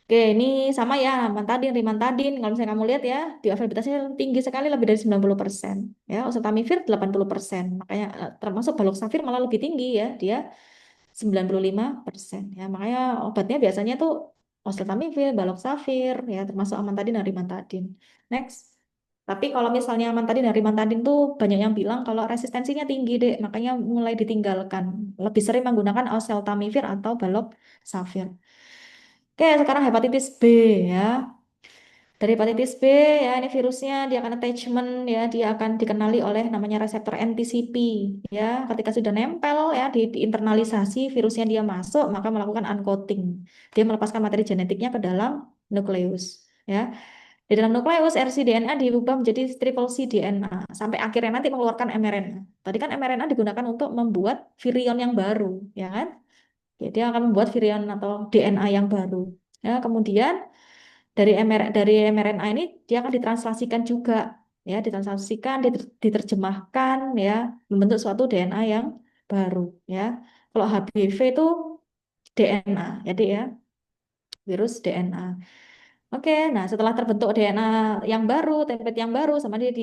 Oke, ini sama ya, mantadin, rimantadin. Kalau misalnya kamu lihat ya, bioavailabilitasnya tinggi sekali, lebih dari 90%. Ya, oseltamivir 80%. Makanya termasuk balok safir malah lebih tinggi ya, dia 95%. Ya, makanya obatnya biasanya tuh oseltamivir, baloxavir, ya termasuk amantadin dan rimantadin. Next. Tapi kalau misalnya amantadin dan rimantadin tuh banyak yang bilang kalau resistensinya tinggi deh, makanya mulai ditinggalkan. Lebih sering menggunakan oseltamivir atau baloxavir. Oke, sekarang hepatitis B ya. Dari hepatitis B ya ini virusnya dia akan attachment ya dia akan dikenali oleh namanya reseptor NTCP ya ketika sudah nempel ya di internalisasi virusnya dia masuk maka melakukan uncoating dia melepaskan materi genetiknya ke dalam nukleus ya di dalam nukleus rcDNA diubah menjadi triple C DNA sampai akhirnya nanti mengeluarkan mRNA tadi kan mRNA digunakan untuk membuat virion yang baru ya kan. Ya, dia akan membuat virion atau DNA yang baru ya kemudian dari mRNA ini dia akan ditranslasikan juga ya ditranslasikan diterjemahkan ya membentuk suatu DNA yang baru ya kalau HBV itu DNA jadi ya virus DNA. Oke, nah setelah terbentuk DNA yang baru, template yang baru sama dia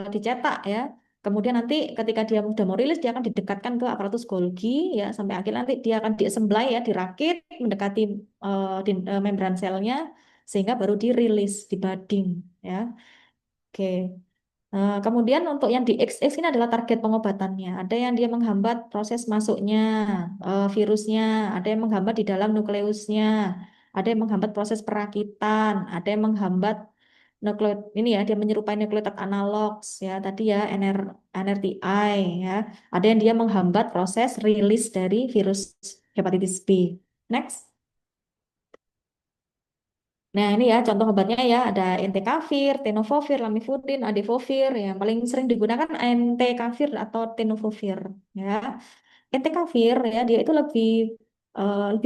dicetak ya. Kemudian nanti ketika dia sudah mau rilis, dia akan didekatkan ke aparatus Golgi ya sampai akhir nanti dia akan diassemble ya, dirakit mendekati membran selnya sehingga baru dirilis, dibading ya. Oke. Kemudian untuk yang di XX ini adalah target pengobatannya. Ada yang dia menghambat proses masuknya virusnya, ada yang menghambat di dalam nukleusnya, ada yang menghambat proses perakitan, ada yang menghambat nukleot ini ya, dia menyerupai nukleotid analogs ya, tadi ya NRTI ya. Ada yang dia menghambat proses rilis dari virus hepatitis B. Next. Nah, ini ya contoh obatnya ya ada entecavir, tenofovir, lamivudin, adefovir. Yang paling sering digunakan entecavir atau tenofovir ya. Entecavir ya dia itu lebih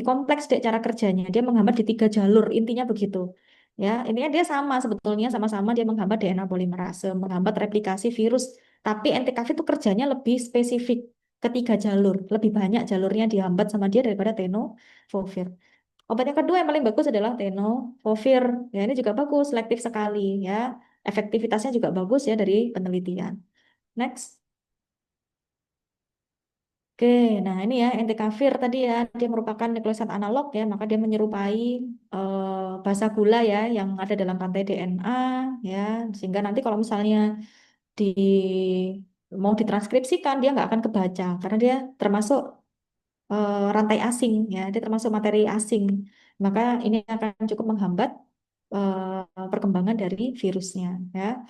kompleks deh cara kerjanya. Dia menghambat di 3 jalur, intinya begitu. Ya, intinya dia sama sebetulnya sama-sama dia menghambat DNA polimerase, menghambat replikasi virus. Tapi entecavir itu kerjanya lebih spesifik ke 3 jalur, lebih banyak jalurnya dihambat sama dia daripada tenofovir. Obat yang kedua yang paling bagus adalah tenofovir. Ya, ini juga bagus, selektif sekali ya. Efektivitasnya juga bagus ya dari penelitian. Next. Oke, nah ini ya entecavir tadi ya, dia merupakan nukleoside analog ya, maka dia menyerupai basa gula ya yang ada dalam rantai DNA ya, sehingga nanti kalau misalnya di mau ditranskripsikan dia nggak akan kebaca karena dia termasuk rantai asing ya, dia termasuk materi asing. Maka ini akan cukup menghambat perkembangan dari virusnya ya.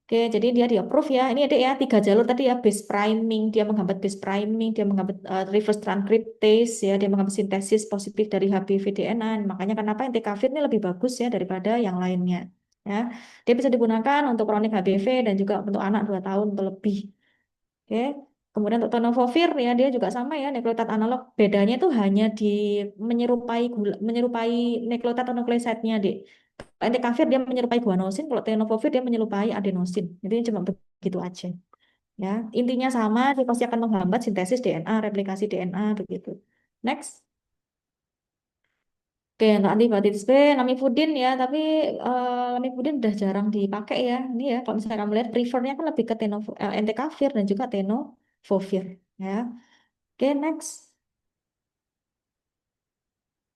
Oke, jadi dia di approve ya. Ini ada ya 3 jalur tadi ya, base priming, dia menghambat base priming, dia menghambat reverse transcriptase ya, dia menghambat sintesis positif dari HBV DNA. Makanya kenapa entecavir ini lebih bagus ya daripada yang lainnya. Ya, dia bisa digunakan untuk kronik HBV dan juga untuk anak 2 tahun atau lebih. Oke. Kemudian untuk tenofovir ya dia juga sama ya nukleotide analog. Bedanya itu hanya di menyerupai nukleotide atau nukleoside-nya, Dek. Entecavir dia menyerupai guanosin, kalau tenofovir dia menyerupai adenosin. Jadi cuma begitu aja. Ya, intinya sama, dia pasti akan menghambat sintesis DNA, replikasi DNA begitu. Next. Oke, untuk antibiotik B, lamivudin ya, tapi lamivudin udah jarang dipakai ya. Ini ya, kalau misalnya kamu lihat prefernya kan lebih ke entecavir dan juga tenofovir ya. Oke, next.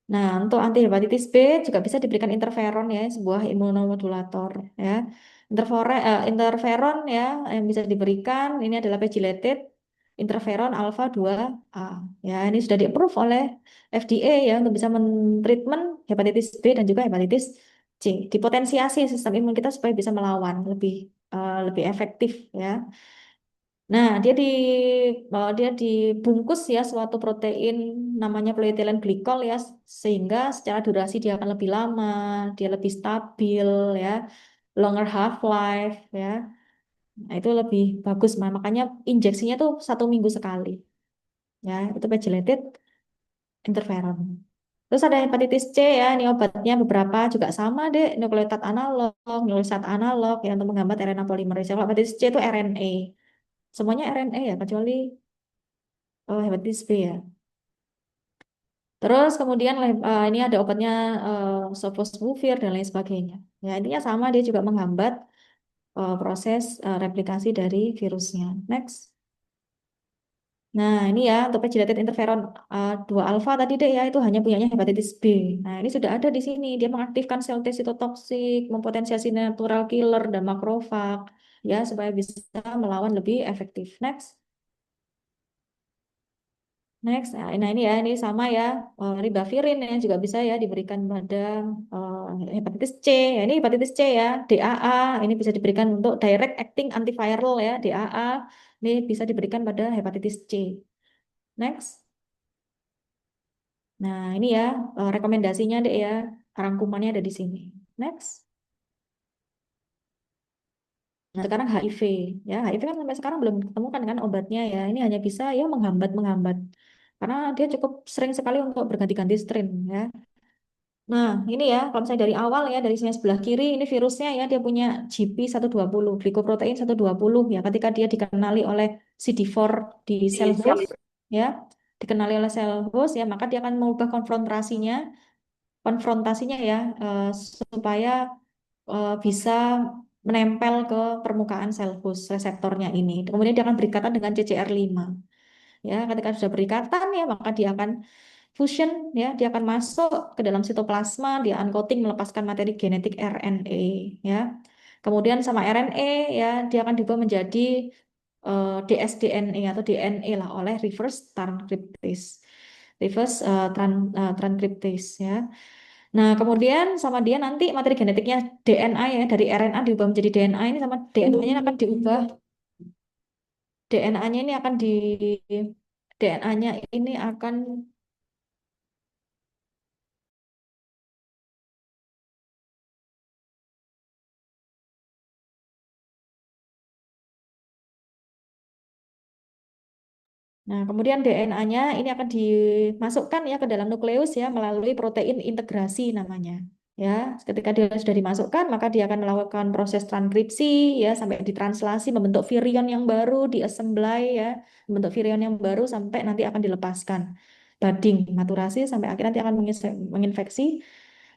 Nah, untuk antihepatitis B juga bisa diberikan interferon ya, sebuah imunomodulator ya. Interferon ya yang bisa diberikan ini adalah pegylated interferon alfa 2A. Ya, ini sudah di-approve oleh FDA ya untuk bisa mentreatment hepatitis B dan juga hepatitis C. Dipotensiasi sistem imun kita supaya bisa melawan lebih efektif ya. Nah, dia dibungkus ya suatu protein namanya polyethylene glycol ya, sehingga secara durasi dia akan lebih lama, dia lebih stabil ya, longer half life ya. Nah, itu lebih bagus, makanya injeksinya tuh 1 minggu sekali ya, itu pegylated interferon. Terus ada hepatitis C ya, ini obatnya beberapa juga sama deh, nukleotide analog, nukleoside analog ya untuk menghambat RNA polimerase. Kalau hepatitis C itu RNA, semuanya RNA ya, kecuali hepatitis B ya. Terus kemudian ini ada obatnya sofosbuvir dan lain sebagainya. Ya, intinya sama, dia juga menghambat proses replikasi dari virusnya. Next. Nah, ini ya untuk pegylated interferon 2 alfa tadi deh ya, itu hanya punyanya hepatitis B. Nah, ini sudah ada di sini. Dia mengaktifkan sel T sitotoksik, mempotensiasi natural killer dan makrofag ya supaya bisa melawan lebih efektif. Next. Next, nah ini ya, ini sama ya, ribavirin ya juga bisa ya diberikan pada hepatitis C. Ya, ini hepatitis C ya, DAA. Ini bisa diberikan untuk direct acting antiviral ya, DAA. Ini bisa diberikan pada hepatitis C. Next. Nah, ini ya rekomendasinya deh ya, rangkumannya ada di sini. Next. Nah, sekarang HIV ya, HIV kan sampai sekarang belum ditemukan kan obatnya ya. Ini hanya bisa ya menghambat karena dia cukup sering sekali untuk berganti-ganti strain ya. Nah, ini ya, kalau misalnya dari awal ya, dari sini sebelah kiri, ini virusnya ya, dia punya GP120, glikoprotein 120 ya, ketika dia dikenali oleh CD4 di sel host, ya, dikenali oleh sel host ya, maka dia akan mengubah konfrontasinya ya, supaya bisa menempel ke permukaan sel host reseptornya ini. Kemudian dia akan berikatan dengan CCR5. Ya, ketika sudah berikatan ya, maka dia akan fusion ya, dia akan masuk ke dalam sitoplasma, dia uncoating melepaskan materi genetik RNA ya. Kemudian sama RNA ya, dia akan diubah menjadi dsDNA atau DNA lah oleh reverse transcriptase. Transcriptase ya. Nah, kemudian sama dia nanti materi genetiknya DNA ya, dari RNA diubah menjadi DNA, ini sama DNA-nya akan diubah, DNA-nya ini akan di DNA-nya ini akan. Nah, kemudian DNA-nya ini akan dimasukkan ya ke dalam nukleus ya melalui protein integrasi namanya. Ya, ketika dia sudah dimasukkan, maka dia akan melakukan proses transkripsi ya sampai ditranslasi membentuk virion yang baru, diassembly ya, membentuk virion yang baru sampai nanti akan dilepaskan. Budding, maturasi sampai akhirnya nanti akan menginfeksi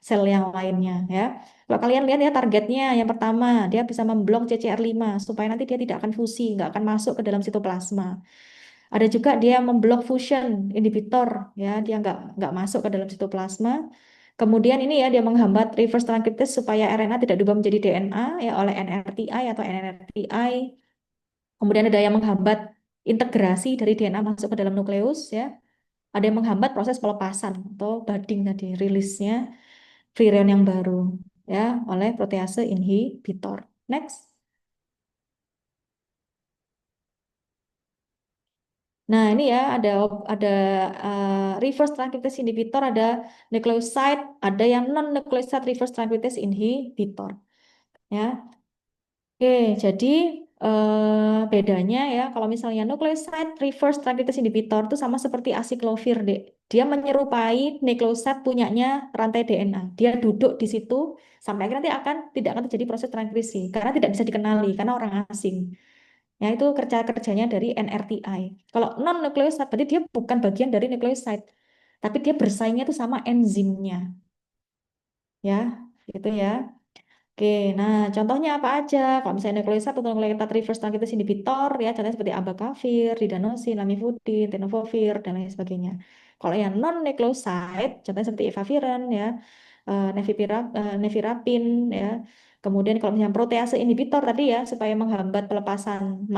sel yang lainnya ya. Kalau kalian lihat ya targetnya yang pertama, dia bisa memblok CCR5 supaya nanti dia tidak akan fusi, nggak akan masuk ke dalam sitoplasma. Ada juga dia memblok fusion inhibitor, ya dia nggak masuk ke dalam sitoplasma. Kemudian ini ya dia menghambat reverse transcriptase supaya RNA tidak diubah menjadi DNA ya oleh NRTI atau NNRTI. Kemudian ada yang menghambat integrasi dari DNA masuk ke dalam nukleus ya. Ada yang menghambat proses pelepasan atau budding tadi, rilisnya virion yang baru ya oleh protease inhibitor. Next. Nah, ini ya ada reverse transcriptase inhibitor, ada nucleoside, ada yang non nucleoside reverse transcriptase inhibitor. Ya, oke. Jadi bedanya ya, kalau misalnya nucleoside reverse transcriptase inhibitor itu sama seperti asiklovir, deh. Dia menyerupai nucleoside punyanya rantai DNA. Dia duduk di situ sampai akhirnya nanti tidak akan terjadi proses transkripsi karena tidak bisa dikenali karena orang asing. Ya, itu kerjanya dari NRTI. Kalau non nukleoside berarti dia bukan bagian dari nukleoside, tapi dia bersaingnya itu sama enzimnya, ya, gitu ya. Oke, nah contohnya apa aja? Kalau misalnya nukleoside atau nukleotide reverse transcriptase inhibitor, ya contohnya seperti abacavir, ridanosin, lamivudin, tenofovir, dan lain sebagainya. Kalau yang non nukleoside, contohnya seperti efavirenz, ya, nevirapin, ya. Kemudian kalau misalnya protease inhibitor tadi ya, supaya menghambat pelepasan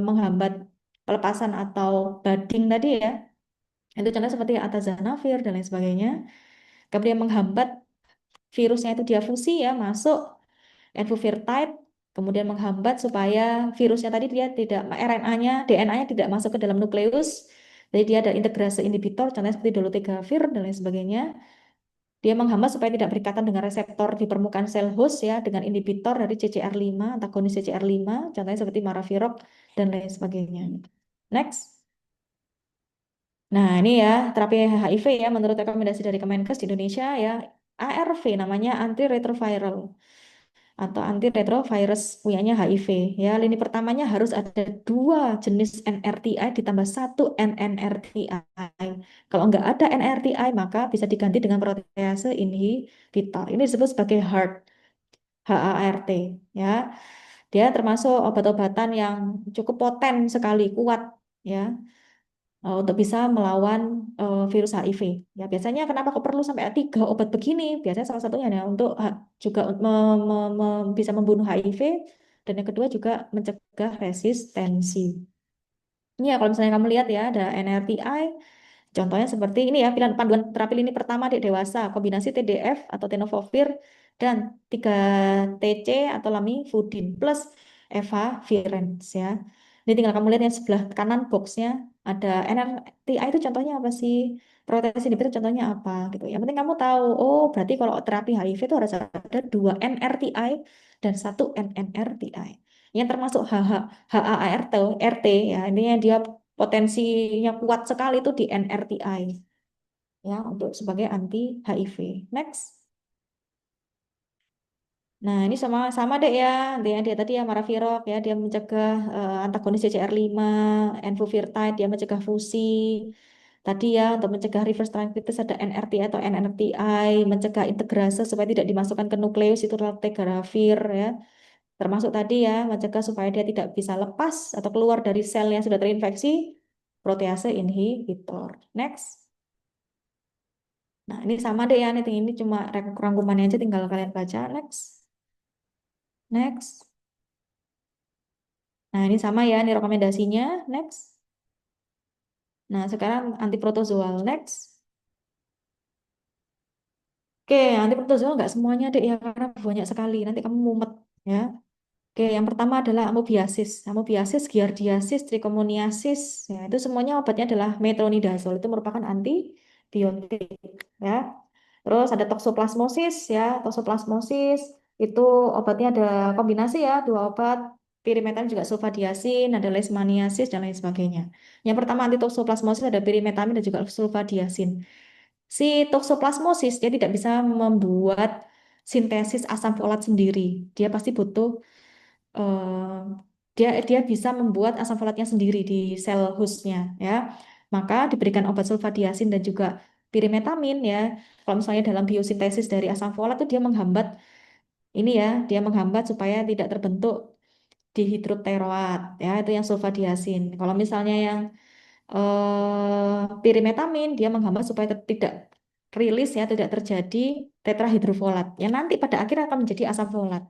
menghambat pelepasan atau budding tadi ya. Itu contoh seperti atazanavir dan lain sebagainya. Kemudian menghambat virusnya itu dia fusi ya masuk enfuvirtide, kemudian menghambat supaya virusnya tadi dia tidak RNA-nya, DNA-nya tidak masuk ke dalam nukleus. Jadi dia ada integrase inhibitor, contohnya seperti dolutegravir dan lain sebagainya. Dia menghambat supaya tidak berikatan dengan reseptor di permukaan sel host ya dengan inhibitor dari CCR5, antagonis CCR5, contohnya seperti maraviroc dan lain sebagainya. Next. Nah, ini ya terapi HIV ya menurut rekomendasi dari Kemenkes di Indonesia ya ARV namanya antiretroviral atau antiretrovirus punyanya HIV ya. Lini pertamanya harus ada dua jenis NRTI ditambah satu NNRTI. Kalau nggak ada NRTI maka bisa diganti dengan protease inhibitor. Ini disebut sebagai HAART ya. Dia termasuk obat-obatan yang cukup poten sekali, kuat ya untuk bisa melawan virus HIV. Ya biasanya kenapa kok perlu sampai 3 obat begini? Biasanya salah satunya ya untuk juga bisa membunuh HIV dan yang kedua juga mencegah resistensi. Ini ya kalau misalnya kamu lihat ya ada NRTI. Contohnya seperti ini ya, pilihan panduan terapi lini pertama di dewasa, kombinasi TDF atau tenofovir dan 3TC atau lamivudin plus efavirenz ya. Ini tinggal kamu lihat yang sebelah kanan boxnya ada NRTI itu contohnya apa sih? Protease inhibitor contohnya apa gitu. Yang penting kamu tahu, oh berarti kalau terapi HIV itu harus ada 2 NRTI dan 1 NNRTI. Yang termasuk HAART, RT ya, ini yang dia potensinya kuat sekali itu di NRTI ya untuk sebagai anti HIV. Next. Nah, ini sama sama deh ya. Dia tadi ya maraviroc ya, dia mencegah antagonis CCR5, enfuvirtide dia mencegah fusi. Tadi ya untuk mencegah reverse transcriptase ada NRT atau NNRTI, mencegah integrase supaya tidak dimasukkan ke nukleus itu raltegravir ya. Termasuk tadi ya mencegah supaya dia tidak bisa lepas atau keluar dari sel yang sudah terinfeksi protease inhibitor. Next. Nah, ini sama deh ya, ini cuma rangkumannya aja tinggal kalian baca. Next. Next. Nah, ini sama ya, ini rekomendasinya. Next. Nah, sekarang antiprotozoal. Next. Oke, antiprotozoal nggak semuanya deh ya, karena banyak sekali. Nanti kamu mumet ya. Oke, yang pertama adalah amobiasis. Amobiasis, giardiasis, trichomoniasis. Ya, itu semuanya obatnya adalah metronidazole. Itu merupakan antibiotik ya. Terus ada toksoplasmosis ya. Toksoplasmosis itu obatnya ada kombinasi ya, 2 obat. Pirimetamine juga sulfadiazin, ada leishmaniasis dan lain sebagainya. Yang pertama anti toksoplasmosis ada pirimetamine dan juga sulfadiazin. Si toksoplasmosis dia tidak bisa membuat sintesis asam folat sendiri. Dia pasti butuh eh, dia bisa membuat asam folatnya sendiri di sel hostnya ya. Maka diberikan obat sulfadiazin dan juga pirimetamin ya. Kalau misalnya dalam biosintesis dari asam folat itu dia menghambat ini ya, dia menghambat supaya tidak terbentuk dihidropteroat ya, itu yang sulfadiazin. Kalau misalnya yang pirimetamin dia menghambat supaya tidak rilis ya, tidak terjadi tetrahidrofolat. Yang nanti pada akhirnya akan menjadi asam folat.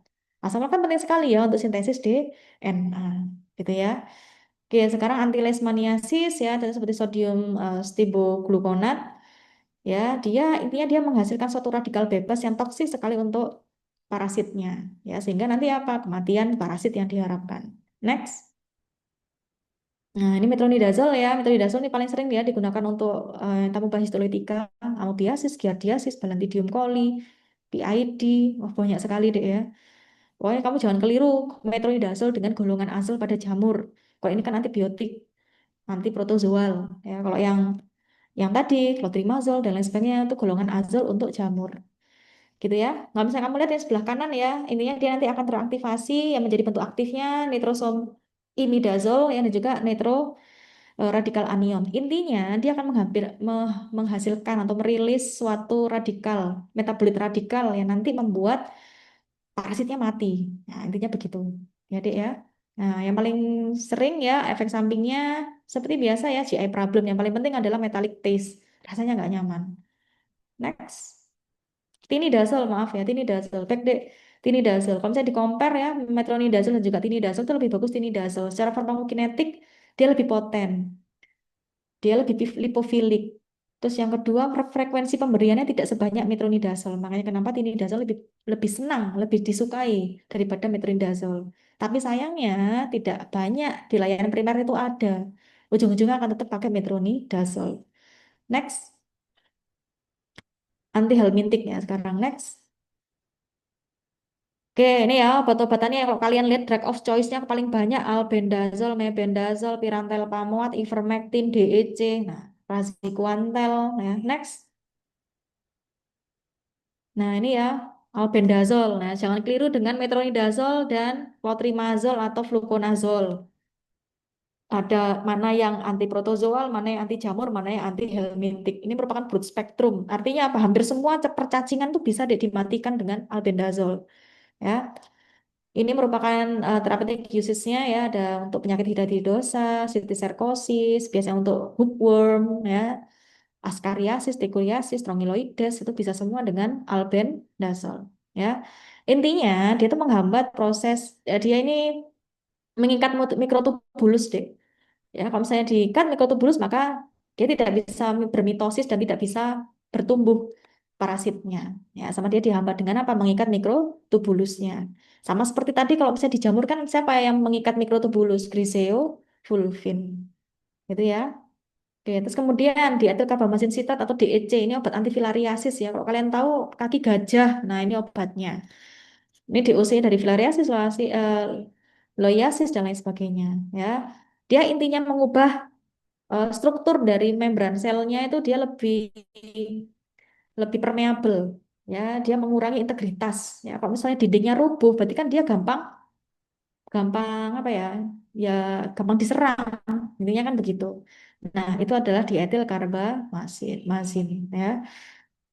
Asam folat kan penting sekali ya untuk sintesis DNA, gitu ya. Oke, sekarang anti leishmaniasis ya, dan seperti sodium stibogluconat ya, dia intinya dia menghasilkan suatu radikal bebas yang toksik sekali untuk parasitnya ya, sehingga nanti apa? Kematian parasit yang diharapkan. Next. Nah, ini metronidazole ya. Metronidazole ini paling sering dia digunakan untuk tamuba histolytica, amobiasis, giardiasis, Balantidium coli, PID. Wah, banyak sekali deh ya. Pokoknya kamu jangan keliru metronidazole dengan golongan azul pada jamur. Kalau ini kan antibiotik, antiprotozoal. Ya, kalau yang tadi, clotrimazole dan lain sebagainya itu golongan azul untuk jamur. Gitu ya. Nggak bisa kamu lihat yang sebelah kanan ya. Intinya dia nanti akan teraktivasi yang menjadi bentuk aktifnya nitrosom imidazole yang dan juga radikal anion. Intinya dia akan menghasilkan atau merilis suatu radikal, metabolit radikal yang nanti membuat parasitnya mati. Nah, intinya begitu. Ya, Dek ya. Nah, yang paling sering ya efek sampingnya seperti biasa ya GI problem. Yang paling penting adalah metallic taste. Rasanya nggak nyaman. Next. Tinidazole, maaf ya, tinidazole. Baik deh, tinidazole. Kalau misalnya di compare ya, metronidazole dan juga tinidazole itu lebih bagus tinidazole. Secara farmakokinetik, dia lebih poten, dia lebih lipofilik. Terus yang kedua, frekuensi pemberiannya tidak sebanyak metronidazole. Makanya kenapa tinidazole lebih lebih senang, lebih disukai daripada metronidazole. Tapi sayangnya tidak banyak di layanan primer itu ada. Ujung-ujungnya akan tetap pakai metronidazole. Next, anti helmintik ya sekarang. Next. Oke, ini ya obat-obatannya kalau kalian lihat drug of choice-nya paling banyak albendazole, mebendazole, pirantel pamuat, ivermectin, DEC, nah, praziquantel, ya. Next. Nah, ini ya albendazole. Nah, jangan keliru dengan metronidazole dan clotrimazole atau fluconazole. Ada mana yang anti protozoal, mana yang anti jamur, mana yang anti helmintik. Ini merupakan broad spectrum. Artinya apa? Hampir semua percacingan tuh bisa dimatikan dengan albendazole. Ya, ini merupakan therapeutic usage-nya ya, ada untuk penyakit hidatidosa, cysticercosis, biasanya untuk hookworm, ya, askariasis, trichuriasis, strongyloides, itu bisa semua dengan albendazole. Ya, intinya dia itu menghambat proses, dia ini mengikat mikrotubulus deh. Ya, kalau misalnya diikat mikrotubulus maka dia tidak bisa bermitosis dan tidak bisa bertumbuh parasitnya. Ya, sama dia dihambat dengan apa? Mengikat mikrotubulusnya. Sama seperti tadi kalau misalnya dijamur kan siapa yang mengikat mikrotubulus? Griseo fulvin. Gitu ya. Oke, terus kemudian dietil karbamasin sitat atau DEC ini obat antifilariasis ya. Kalau kalian tahu kaki gajah, nah ini obatnya. Ini DOC dari filariasis, loiasis dan lain sebagainya ya. Dia intinya mengubah struktur dari membran selnya itu dia lebih lebih permeabel ya, dia mengurangi integritas ya. Kalau misalnya dindingnya rubuh berarti kan dia gampang gampang apa ya, ya gampang diserang, intinya kan begitu. Nah itu adalah dietil karbamazin mazin ya.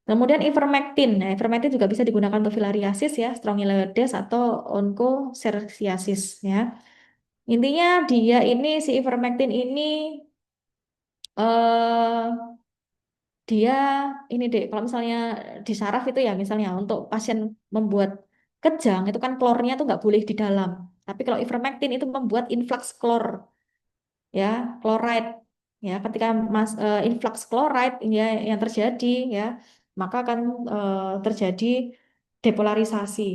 Kemudian ivermectin, nah ivermectin juga bisa digunakan untuk filariasis ya, strongyloides atau onchocerciasis ya. Intinya dia ini si ivermectin ini eh dia ini deh, kalau misalnya di saraf itu ya misalnya untuk pasien membuat kejang itu kan klornya tuh nggak boleh di dalam. Tapi kalau ivermectin itu membuat influx klor ya, chloride ya. Ketika influx chloride ya yang terjadi ya, maka akan terjadi depolarisasi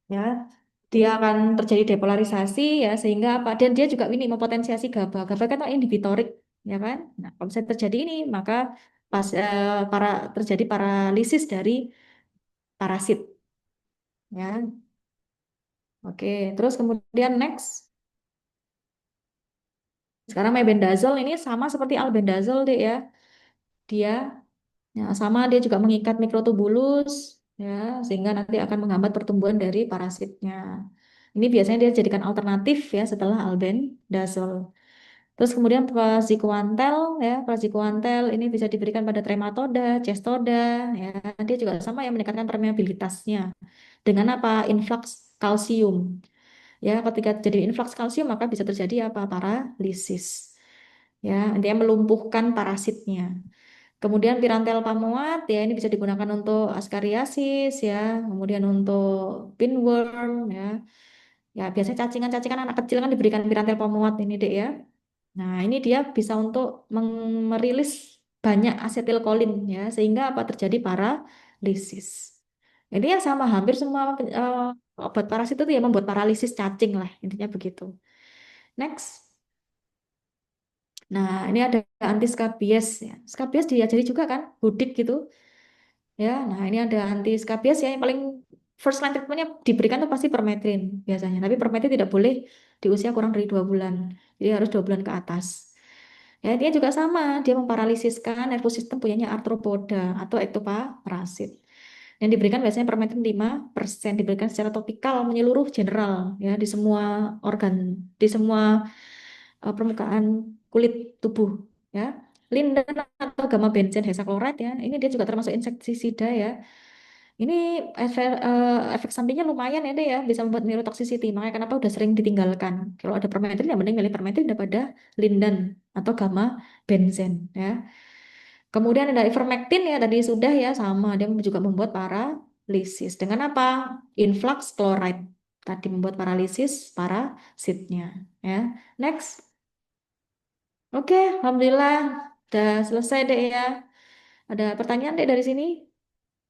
ya. Dia akan terjadi depolarisasi ya, sehingga apa? Dan dia juga ini mempotensiasi GABA. GABA kan inhibitorik ya kan. Nah, kalau misalnya terjadi ini maka para terjadi paralisis dari parasit ya. Oke, terus kemudian next. Sekarang mebendazole ini sama seperti albendazole deh ya. Dia ya, sama dia juga mengikat mikrotubulus ya, sehingga nanti akan menghambat pertumbuhan dari parasitnya. Ini biasanya dia jadikan alternatif ya setelah albendazole. Terus kemudian praziquantel ya, praziquantel ini bisa diberikan pada trematoda, cestoda ya. Dia juga sama yang meningkatkan permeabilitasnya. Dengan apa? Influx kalsium. Ya, ketika terjadi influx kalsium maka bisa terjadi apa? Paralisis. Ya, intinya melumpuhkan parasitnya. Kemudian pirantel pamuat ya ini bisa digunakan untuk askariasis ya, kemudian untuk pinworm ya. Ya biasanya cacingan-cacingan anak kecil kan diberikan pirantel pamuat ini deh ya. Nah, ini dia bisa untuk merilis banyak asetilkolin ya sehingga apa terjadi paralisis. Ini ya sama hampir semua obat parasit itu ya membuat paralisis cacing lah intinya begitu. Next. Nah, ini ada anti skabies ya. Skabies diajari juga kan, budik gitu. Ya, nah ini ada anti skabies ya yang paling first line treatmentnya diberikan tuh pasti permetrin biasanya. Tapi permetrin tidak boleh di usia kurang dari 2 bulan. Jadi harus 2 bulan ke atas. Ya, dia juga sama, dia memparalisiskan nervus sistem punyanya arthropoda atau ektoparasit. Yang diberikan biasanya permetrin 5% diberikan secara topikal menyeluruh general ya di semua organ, di semua permukaan kulit tubuh ya. Linden atau gamma benzen hexachloride ya, ini dia juga termasuk insektisida ya. Ini efek sampingnya lumayan ya deh ya, bisa membuat neurotoxicity. Makanya kenapa udah sering ditinggalkan. Kalau ada permethrin ya mending milih permethrin daripada linden atau gamma benzen ya. Kemudian ada ivermectin ya tadi sudah ya sama dia juga membuat paralisis. Dengan apa? Influx chloride tadi membuat paralisis parasitnya ya. Next. Oke, Alhamdulillah udah selesai deh ya. Ada pertanyaan deh dari sini?